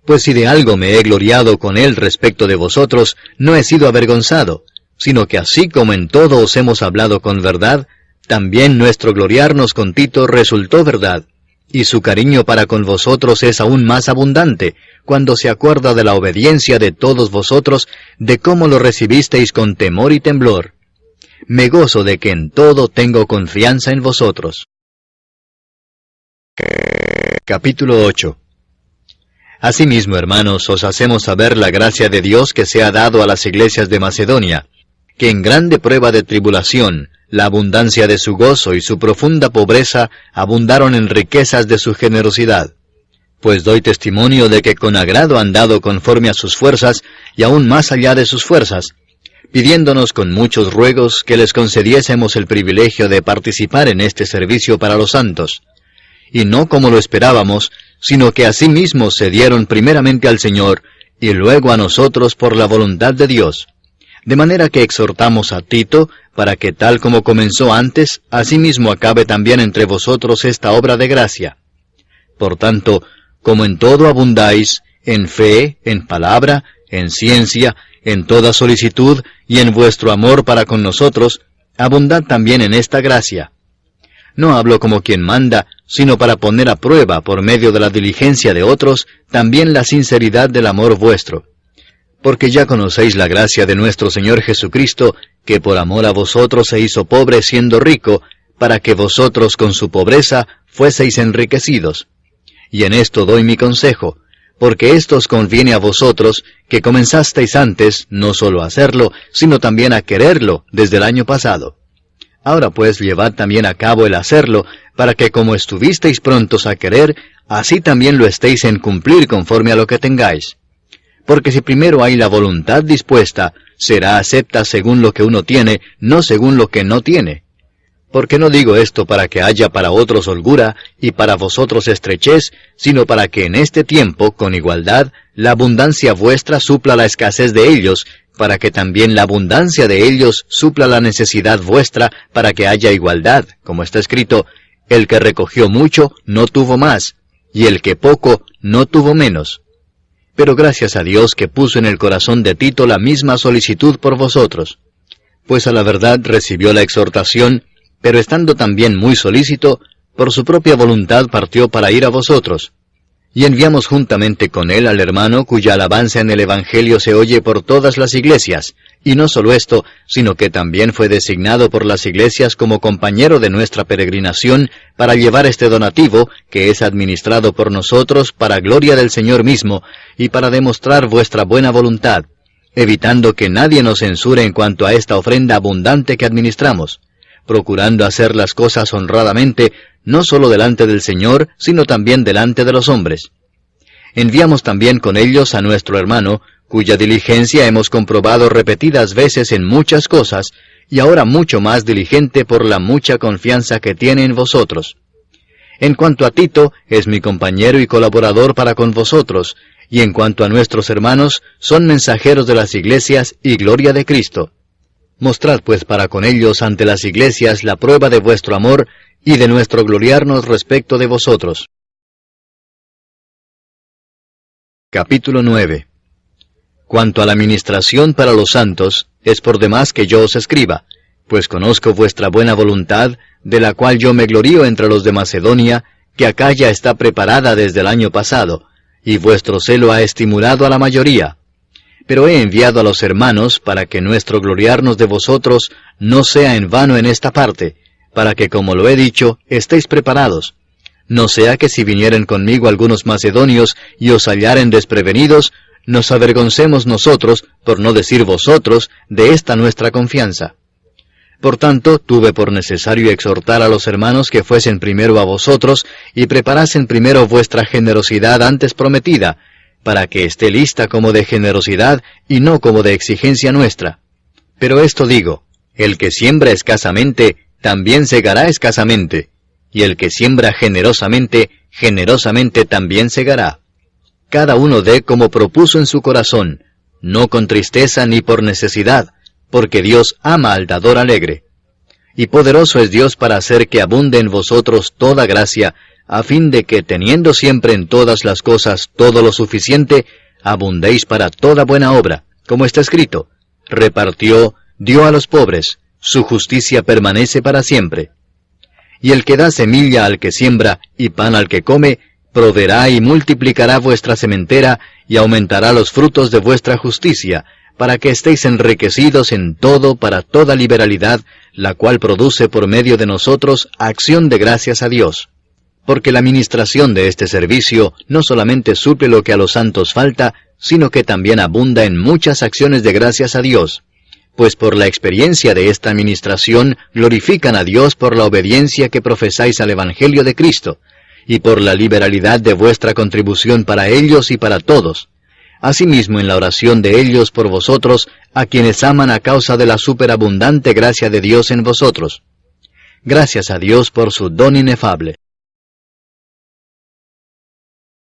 Speaker 1: Pues si de algo me he gloriado con él respecto de vosotros, no he sido avergonzado, sino que así como en todo os hemos hablado con verdad, también nuestro gloriarnos con Tito resultó verdad, y su cariño para con vosotros es aún más abundante, cuando se acuerda de la obediencia de todos vosotros, de cómo lo recibisteis con temor y temblor. Me gozo de que en todo tengo confianza en vosotros. Capítulo 8. Asimismo, hermanos, os hacemos saber la gracia de Dios que se ha dado a las iglesias de Macedonia, que en grande prueba de tribulación, la abundancia de su gozo y su profunda pobreza abundaron en riquezas de su generosidad. Pues doy testimonio de que con agrado han dado conforme a sus fuerzas, y aún más allá de sus fuerzas, pidiéndonos con muchos ruegos que les concediésemos el privilegio de participar en este servicio para los santos. Y no como lo esperábamos, sino que asimismo se dieron primeramente al Señor, y luego a nosotros por la voluntad de Dios. De manera que exhortamos a Tito, para que tal como comenzó antes, asimismo acabe también entre vosotros esta obra de gracia. Por tanto, como en todo abundáis, en fe, en palabra, en ciencia, en toda solicitud, y en vuestro amor para con nosotros, abundad también en esta gracia. No hablo como quien manda, sino para poner a prueba, por medio de la diligencia de otros, también la sinceridad del amor vuestro. Porque ya conocéis la gracia de nuestro Señor Jesucristo, que por amor a vosotros se hizo pobre siendo rico, para que vosotros con su pobreza fueseis enriquecidos. Y en esto doy mi consejo, porque esto os conviene a vosotros, que comenzasteis antes, no solo a hacerlo, sino también a quererlo, desde el año pasado. Ahora pues llevad también a cabo el hacerlo, para que como estuvisteis prontos a querer, así también lo estéis en cumplir conforme a lo que tengáis. Porque si primero hay la voluntad dispuesta, será acepta según lo que uno tiene, no según lo que no tiene. Porque no digo esto para que haya para otros holgura y para vosotros estrechez, sino para que en este tiempo, con igualdad, la abundancia vuestra supla la escasez de ellos, para que también la abundancia de ellos supla la necesidad vuestra, para que haya igualdad, como está escrito, el que recogió mucho no tuvo más, y el que poco no tuvo menos. Pero gracias a Dios que puso en el corazón de Tito la misma solicitud por vosotros. Pues a la verdad recibió la exhortación, pero estando también muy solícito, por su propia voluntad partió para ir a vosotros. Y enviamos juntamente con él al hermano cuya alabanza en el Evangelio se oye por todas las iglesias, y no solo esto, sino que también fue designado por las iglesias como compañero de nuestra peregrinación para llevar este donativo, que es administrado por nosotros para gloria del Señor mismo, y para demostrar vuestra buena voluntad, evitando que nadie nos censure en cuanto a esta ofrenda abundante que administramos, procurando hacer las cosas honradamente, no solo delante del Señor, sino también delante de los hombres. Enviamos también con ellos a nuestro hermano, cuya diligencia hemos comprobado repetidas veces en muchas cosas, y ahora mucho más diligente por la mucha confianza que tiene en vosotros. En cuanto a Tito, es mi compañero y colaborador para con vosotros, y en cuanto a nuestros hermanos, son mensajeros de las iglesias y gloria de Cristo. Mostrad pues para con ellos ante las iglesias la prueba de vuestro amor y de nuestro gloriarnos respecto de vosotros. Capítulo 9. Cuanto a la ministración para los santos, es por demás que yo os escriba, pues conozco vuestra buena voluntad, de la cual yo me glorío entre los de Macedonia, que acá ya está preparada desde el año pasado, y vuestro celo ha estimulado a la mayoría. Pero he enviado a los hermanos para que nuestro gloriarnos de vosotros no sea en vano en esta parte, para que, como lo he dicho, estéis preparados. No sea que si vinieren conmigo algunos macedonios y os hallaren desprevenidos, nos avergoncemos nosotros, por no decir vosotros, de esta nuestra confianza. Por tanto, tuve por necesario exhortar a los hermanos que fuesen primero a vosotros y preparasen primero vuestra generosidad antes prometida, para que esté lista como de generosidad y no como de exigencia nuestra. Pero esto digo, el que siembra escasamente, también segará escasamente, y el que siembra generosamente, generosamente también segará. Cada uno dé como propuso en su corazón, no con tristeza ni por necesidad, porque Dios ama al dador alegre. Y poderoso es Dios para hacer que abunde en vosotros toda gracia, a fin de que, teniendo siempre en todas las cosas todo lo suficiente, abundéis para toda buena obra, como está escrito, repartió, dio a los pobres, su justicia permanece para siempre. Y el que da semilla al que siembra y pan al que come, proveerá y multiplicará vuestra sementera y aumentará los frutos de vuestra justicia, para que estéis enriquecidos en todo para toda liberalidad, la cual produce por medio de nosotros acción de gracias a Dios. Porque la ministración de este servicio no solamente suple lo que a los santos falta, sino que también abunda en muchas acciones de gracias a Dios. Pues por la experiencia de esta administración glorifican a Dios por la obediencia que profesáis al Evangelio de Cristo, y por la liberalidad de vuestra contribución para ellos y para todos. Asimismo en la oración de ellos por vosotros, a quienes aman a causa de la superabundante gracia de Dios en vosotros. Gracias a Dios por su don inefable.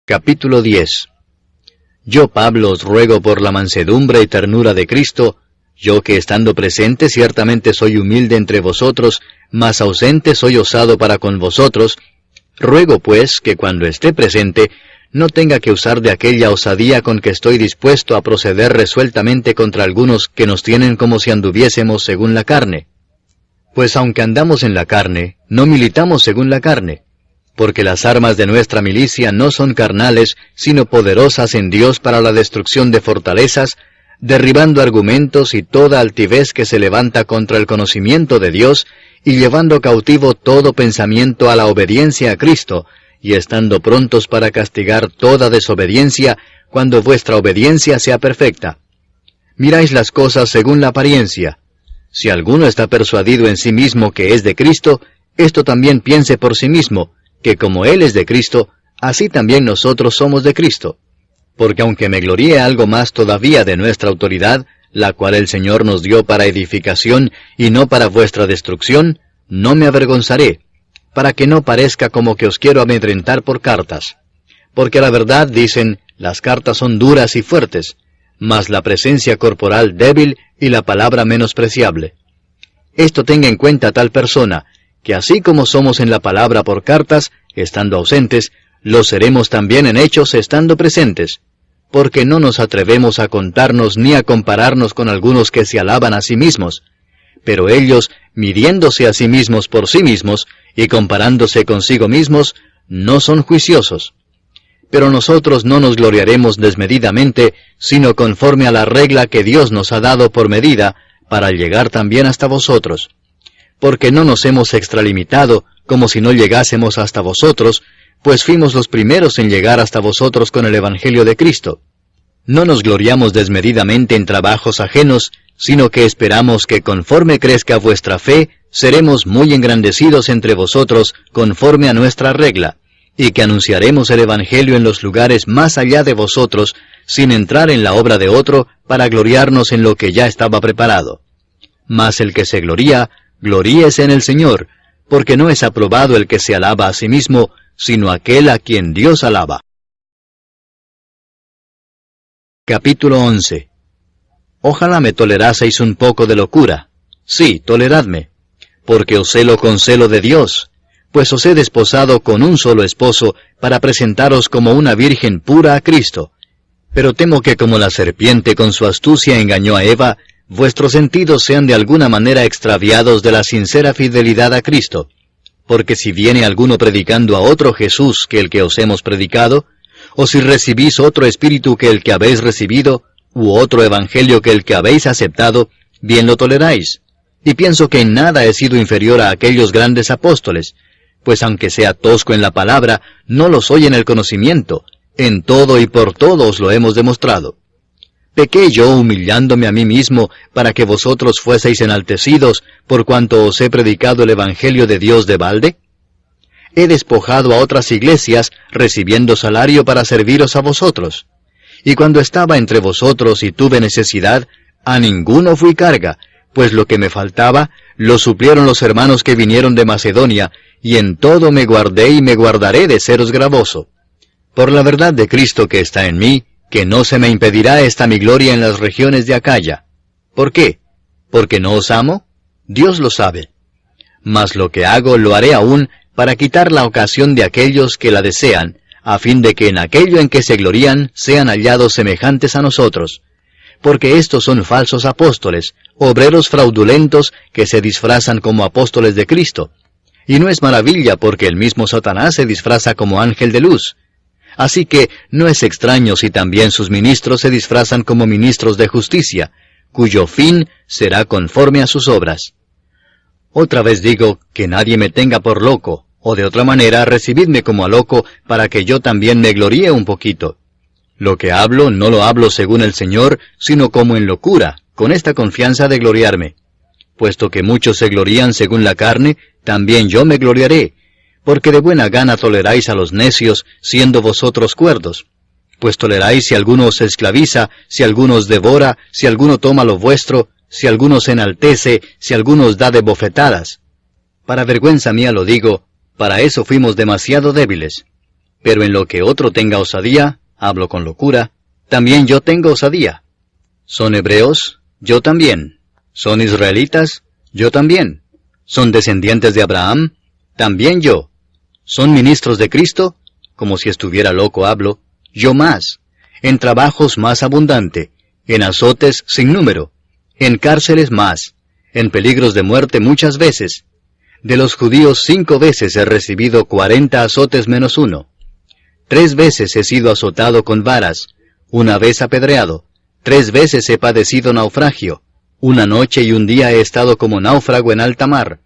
Speaker 1: Capítulo 10. Yo, Pablo, os ruego por la mansedumbre y ternura de Cristo, yo que estando presente ciertamente soy humilde entre vosotros, mas ausente soy osado para con vosotros, ruego pues que cuando esté presente, no tenga que usar de aquella osadía con que estoy dispuesto a proceder resueltamente contra algunos que nos tienen como si anduviésemos según la carne. Pues aunque andamos en la carne, no militamos según la carne, porque las armas de nuestra milicia no son carnales, sino poderosas en Dios para la destrucción de fortalezas, derribando argumentos y toda altivez que se levanta contra el conocimiento de Dios, y llevando cautivo todo pensamiento a la obediencia a Cristo, y estando prontos para castigar toda desobediencia, cuando vuestra obediencia sea perfecta. Miráis las cosas según la apariencia. Si alguno está persuadido en sí mismo que es de Cristo, esto también piense por sí mismo, que como Él es de Cristo, así también nosotros somos de Cristo. Porque aunque me gloríe algo más todavía de nuestra autoridad, la cual el Señor nos dio para edificación y no para vuestra destrucción, no me avergonzaré, para que no parezca como que os quiero amedrentar por cartas. Porque a la verdad, dicen, las cartas son duras y fuertes, mas la presencia corporal débil y la palabra menospreciable. Esto tenga en cuenta tal persona, que así como somos en la palabra por cartas, estando ausentes, lo seremos también en hechos estando presentes, porque no nos atrevemos a contarnos ni a compararnos con algunos que se alaban a sí mismos, pero ellos, midiéndose a sí mismos por sí mismos, y comparándose consigo mismos, no son juiciosos. Pero nosotros no nos gloriaremos desmedidamente, sino conforme a la regla que Dios nos ha dado por medida, para llegar también hasta vosotros. Porque no nos hemos extralimitado, como si no llegásemos hasta vosotros, pues fuimos los primeros en llegar hasta vosotros con el Evangelio de Cristo. No nos gloriamos desmedidamente en trabajos ajenos, sino que esperamos que conforme crezca vuestra fe, seremos muy engrandecidos entre vosotros conforme a nuestra regla, y que anunciaremos el Evangelio en los lugares más allá de vosotros, sin entrar en la obra de otro, para gloriarnos en lo que ya estaba preparado. Mas el que se gloría, gloríese en el Señor, porque no es aprobado el que se alaba a sí mismo, sino aquel a quien Dios alaba. Capítulo 11. Ojalá me toleraseis un poco de locura. Sí, toleradme, porque os celo con celo de Dios, pues os he desposado con un solo esposo, para presentaros como una virgen pura a Cristo. Pero temo que como la serpiente con su astucia engañó a Eva, vuestros sentidos sean de alguna manera extraviados de la sincera fidelidad a Cristo. Porque si viene alguno predicando a otro Jesús que el que os hemos predicado, o si recibís otro espíritu que el que habéis recibido, u otro evangelio que el que habéis aceptado, bien lo toleráis. Y pienso que en nada he sido inferior a aquellos grandes apóstoles, pues aunque sea tosco en la palabra, no lo soy en el conocimiento, en todo y por todo os lo hemos demostrado. ¿Pequé yo humillándome a mí mismo para que vosotros fueseis enaltecidos por cuanto os he predicado el Evangelio de Dios de balde? He despojado a otras iglesias, recibiendo salario para serviros a vosotros. Y cuando estaba entre vosotros y tuve necesidad, a ninguno fui carga, pues lo que me faltaba, lo suplieron los hermanos que vinieron de Macedonia, y en todo me guardé y me guardaré de seros gravoso. Por la verdad de Cristo que está en mí, que no se me impedirá esta mi gloria en las regiones de Acaya. ¿Por qué? ¿Porque no os amo? Dios lo sabe. Mas lo que hago lo haré aún para quitar la ocasión de aquellos que la desean, a fin de que en aquello en que se glorían sean hallados semejantes a nosotros. Porque estos son falsos apóstoles, obreros fraudulentos que se disfrazan como apóstoles de Cristo. Y no es maravilla porque el mismo Satanás se disfraza como ángel de luz. Así que no es extraño si también sus ministros se disfrazan como ministros de justicia, cuyo fin será conforme a sus obras. Otra vez digo, que nadie me tenga por loco, o de otra manera recibidme como a loco, para que yo también me gloríe un poquito. Lo que hablo no lo hablo según el Señor, sino como en locura, con esta confianza de gloriarme. Puesto que muchos se glorían según la carne, también yo me gloriaré, porque de buena gana toleráis a los necios, siendo vosotros cuerdos. Pues toleráis si alguno os esclaviza, si alguno os devora, si alguno toma lo vuestro, si alguno se enaltece, si alguno os da de bofetadas. Para vergüenza mía lo digo, para eso fuimos demasiado débiles. Pero en lo que otro tenga osadía, hablo con locura, también yo tengo osadía. ¿Son hebreos? Yo también. ¿Son israelitas? Yo también. ¿Son descendientes de Abraham? También yo. ¿Son ministros de Cristo? Como si estuviera loco hablo. Yo más. En trabajos más abundante. En azotes sin número. En cárceles más. En peligros de muerte muchas veces. De los judíos 5 veces he recibido 40 azotes menos 1. 3 veces he sido azotado con varas. 1 vez apedreado. 3 veces he padecido naufragio. 1 noche y 1 día he estado como náufrago en alta mar.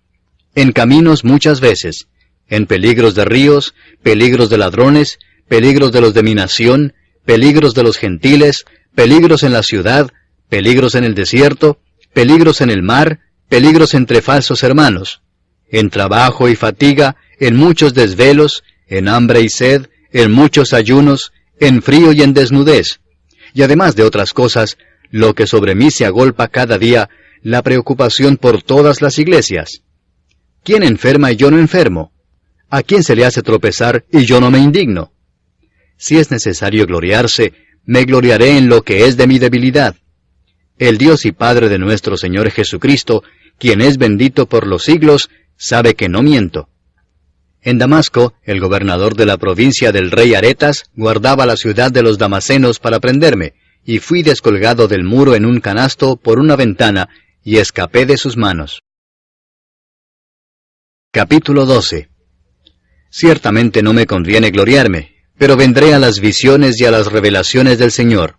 Speaker 1: En caminos muchas veces. En peligros de ríos, peligros de ladrones, peligros de los de mi nación, peligros de los gentiles, peligros en la ciudad, peligros en el desierto, peligros en el mar, peligros entre falsos hermanos, en trabajo y fatiga, en muchos desvelos, en hambre y sed, en muchos ayunos, en frío y en desnudez, y además de otras cosas, lo que sobre mí se agolpa cada día, la preocupación por todas las iglesias. ¿Quién enferma y yo no enfermo? ¿A quién se le hace tropezar y yo no me indigno? Si es necesario gloriarse, me gloriaré en lo que es de mi debilidad. El Dios y Padre de nuestro Señor Jesucristo, quien es bendito por los siglos, sabe que no miento. En Damasco, el gobernador de la provincia del rey Aretas guardaba la ciudad de los damasenos para prenderme, y fui descolgado del muro en un canasto por una ventana, y escapé de sus manos. Capítulo 12. Ciertamente no me conviene gloriarme, pero vendré a las visiones y a las revelaciones del Señor.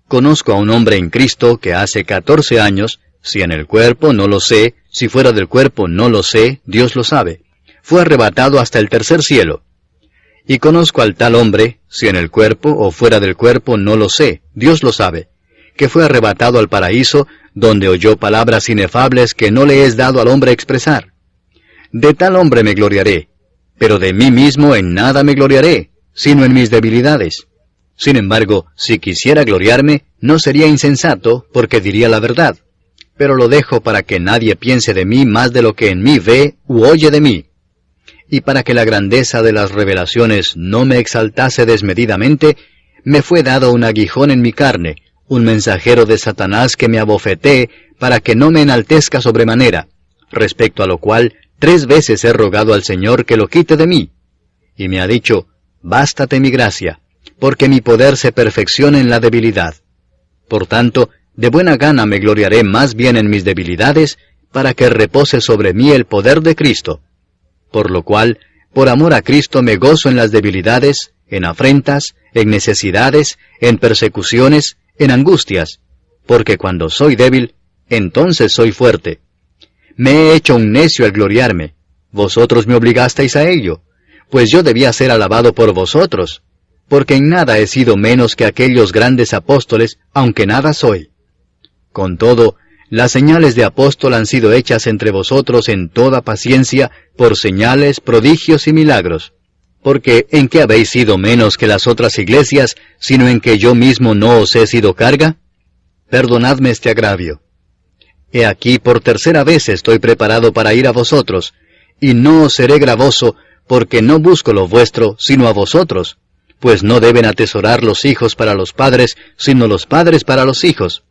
Speaker 1: Conozco a un hombre en Cristo que hace 14 años, si en el cuerpo no lo sé, si fuera del cuerpo no lo sé, Dios lo sabe, fue arrebatado hasta el tercer cielo. Y conozco al tal hombre, si en el cuerpo o fuera del cuerpo no lo sé, Dios lo sabe, que fue arrebatado al paraíso, donde oyó palabras inefables que no le es dado al hombre expresar. De tal hombre me gloriaré, pero de mí mismo en nada me gloriaré, sino en mis debilidades. Sin embargo, si quisiera gloriarme, no sería insensato, porque diría la verdad. Pero lo dejo para que nadie piense de mí más de lo que en mí ve u oye de mí. Y para que la grandeza de las revelaciones no me exaltase desmedidamente, me fue dado un aguijón en mi carne, un mensajero de Satanás que me abofetee, para que no me enaltezca sobremanera, respecto a lo cual 3 veces he rogado al Señor que lo quite de mí. Y me ha dicho, bástate mi gracia, porque mi poder se perfecciona en la debilidad. Por tanto, de buena gana me gloriaré más bien en mis debilidades, para que repose sobre mí el poder de Cristo. Por lo cual, por amor a Cristo me gozo en las debilidades, en afrentas, en necesidades, en persecuciones, en angustias, porque cuando soy débil, entonces soy fuerte. Me he hecho un necio al gloriarme, vosotros me obligasteis a ello, pues yo debía ser alabado por vosotros, porque en nada he sido menos que aquellos grandes apóstoles, aunque nada soy. Con todo, las señales de apóstol han sido hechas entre vosotros en toda paciencia, por señales, prodigios y milagros. Porque ¿en qué habéis sido menos que las otras iglesias, sino en que yo mismo no os he sido carga? Perdonadme este agravio. He aquí por 3ª vez estoy preparado para ir a vosotros, y no os seré gravoso, porque no busco lo vuestro, sino a vosotros, pues no deben atesorar los hijos para los padres, sino los padres para los hijos.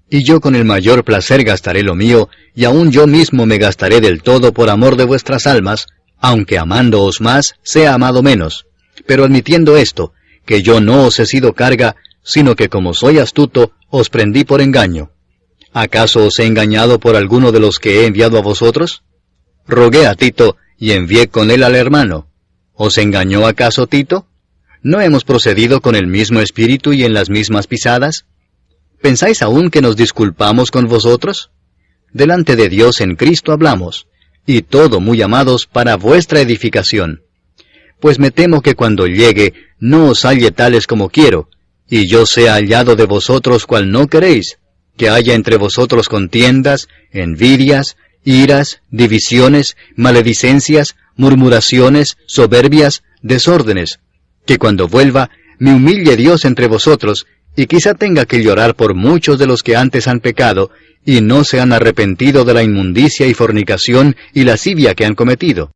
Speaker 1: Y yo con el mayor placer gastaré lo mío, y aun yo mismo me gastaré del todo por amor de vuestras almas, aunque amándoos más, sea amado menos. Pero admitiendo esto, que yo no os he sido carga, sino que como soy astuto, os prendí por engaño. ¿Acaso os he engañado por alguno de los que he enviado a vosotros? Rogué a Tito, y envié con él al hermano. ¿Os engañó acaso Tito? ¿No hemos procedido con el mismo espíritu y en las mismas pisadas? ¿Pensáis aún que nos disculpamos con vosotros? Delante de Dios en Cristo hablamos, y todo, muy amados, para vuestra edificación. Pues me temo que cuando llegue, no os halle tales como quiero, y yo sea hallado de vosotros cual no queréis, que haya entre vosotros contiendas, envidias, iras, divisiones, maledicencias, murmuraciones, soberbias, desórdenes, que cuando vuelva, me humille Dios entre vosotros, y quizá tenga que llorar por muchos de los que antes han pecado, y no se han arrepentido de la inmundicia y fornicación y lascivia que han cometido.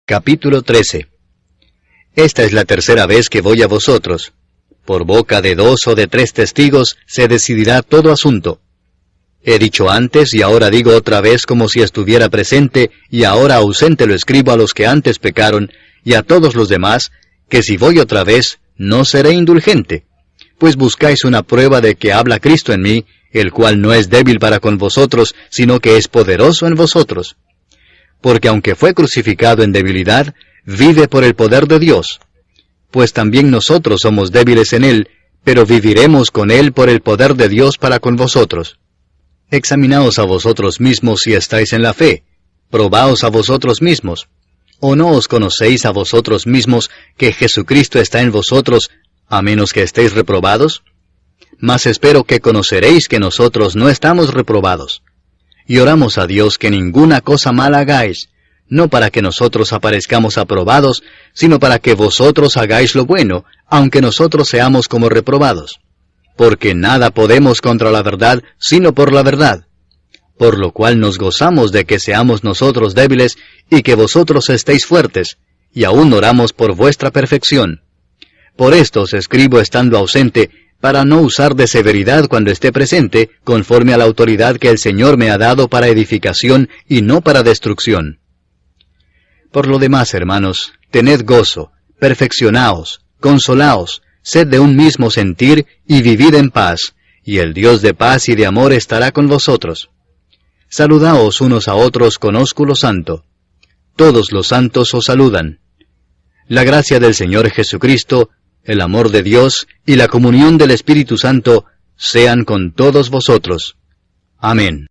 Speaker 1: Capítulo 13. Esta es la 3ª vez que voy a vosotros. Por boca de 2 o de 3 testigos se decidirá todo asunto. He dicho antes y ahora digo otra vez como si estuviera presente, y ahora ausente lo escribo a los que antes pecaron, y a todos los demás, que si voy otra vez, no seré indulgente. Pues buscáis una prueba de que habla Cristo en mí, el cual no es débil para con vosotros, sino que es poderoso en vosotros. Porque aunque fue crucificado en debilidad, vive por el poder de Dios. Pues también nosotros somos débiles en él, pero viviremos con él por el poder de Dios para con vosotros. Examinaos a vosotros mismos si estáis en la fe, probaos a vosotros mismos. ¿O no os conocéis a vosotros mismos que Jesucristo está en vosotros, a menos que estéis reprobados? Mas espero que conoceréis que nosotros no estamos reprobados. Y oramos a Dios que ninguna cosa mala hagáis, no para que nosotros aparezcamos aprobados, sino para que vosotros hagáis lo bueno, aunque nosotros seamos como reprobados. Porque nada podemos contra la verdad, sino por la verdad. Por lo cual nos gozamos de que seamos nosotros débiles, y que vosotros estéis fuertes, y aún oramos por vuestra perfección. Por esto os escribo estando ausente, para no usar de severidad cuando esté presente, conforme a la autoridad que el Señor me ha dado para edificación y no para destrucción. Por lo demás, hermanos, tened gozo, perfeccionaos, consolaos, sed de un mismo sentir y vivid en paz, y el Dios de paz y de amor estará con vosotros. Saludaos unos a otros con ósculo santo. Todos los santos os saludan. La gracia del Señor Jesucristo, el amor de Dios y la comunión del Espíritu Santo sean con todos vosotros. Amén.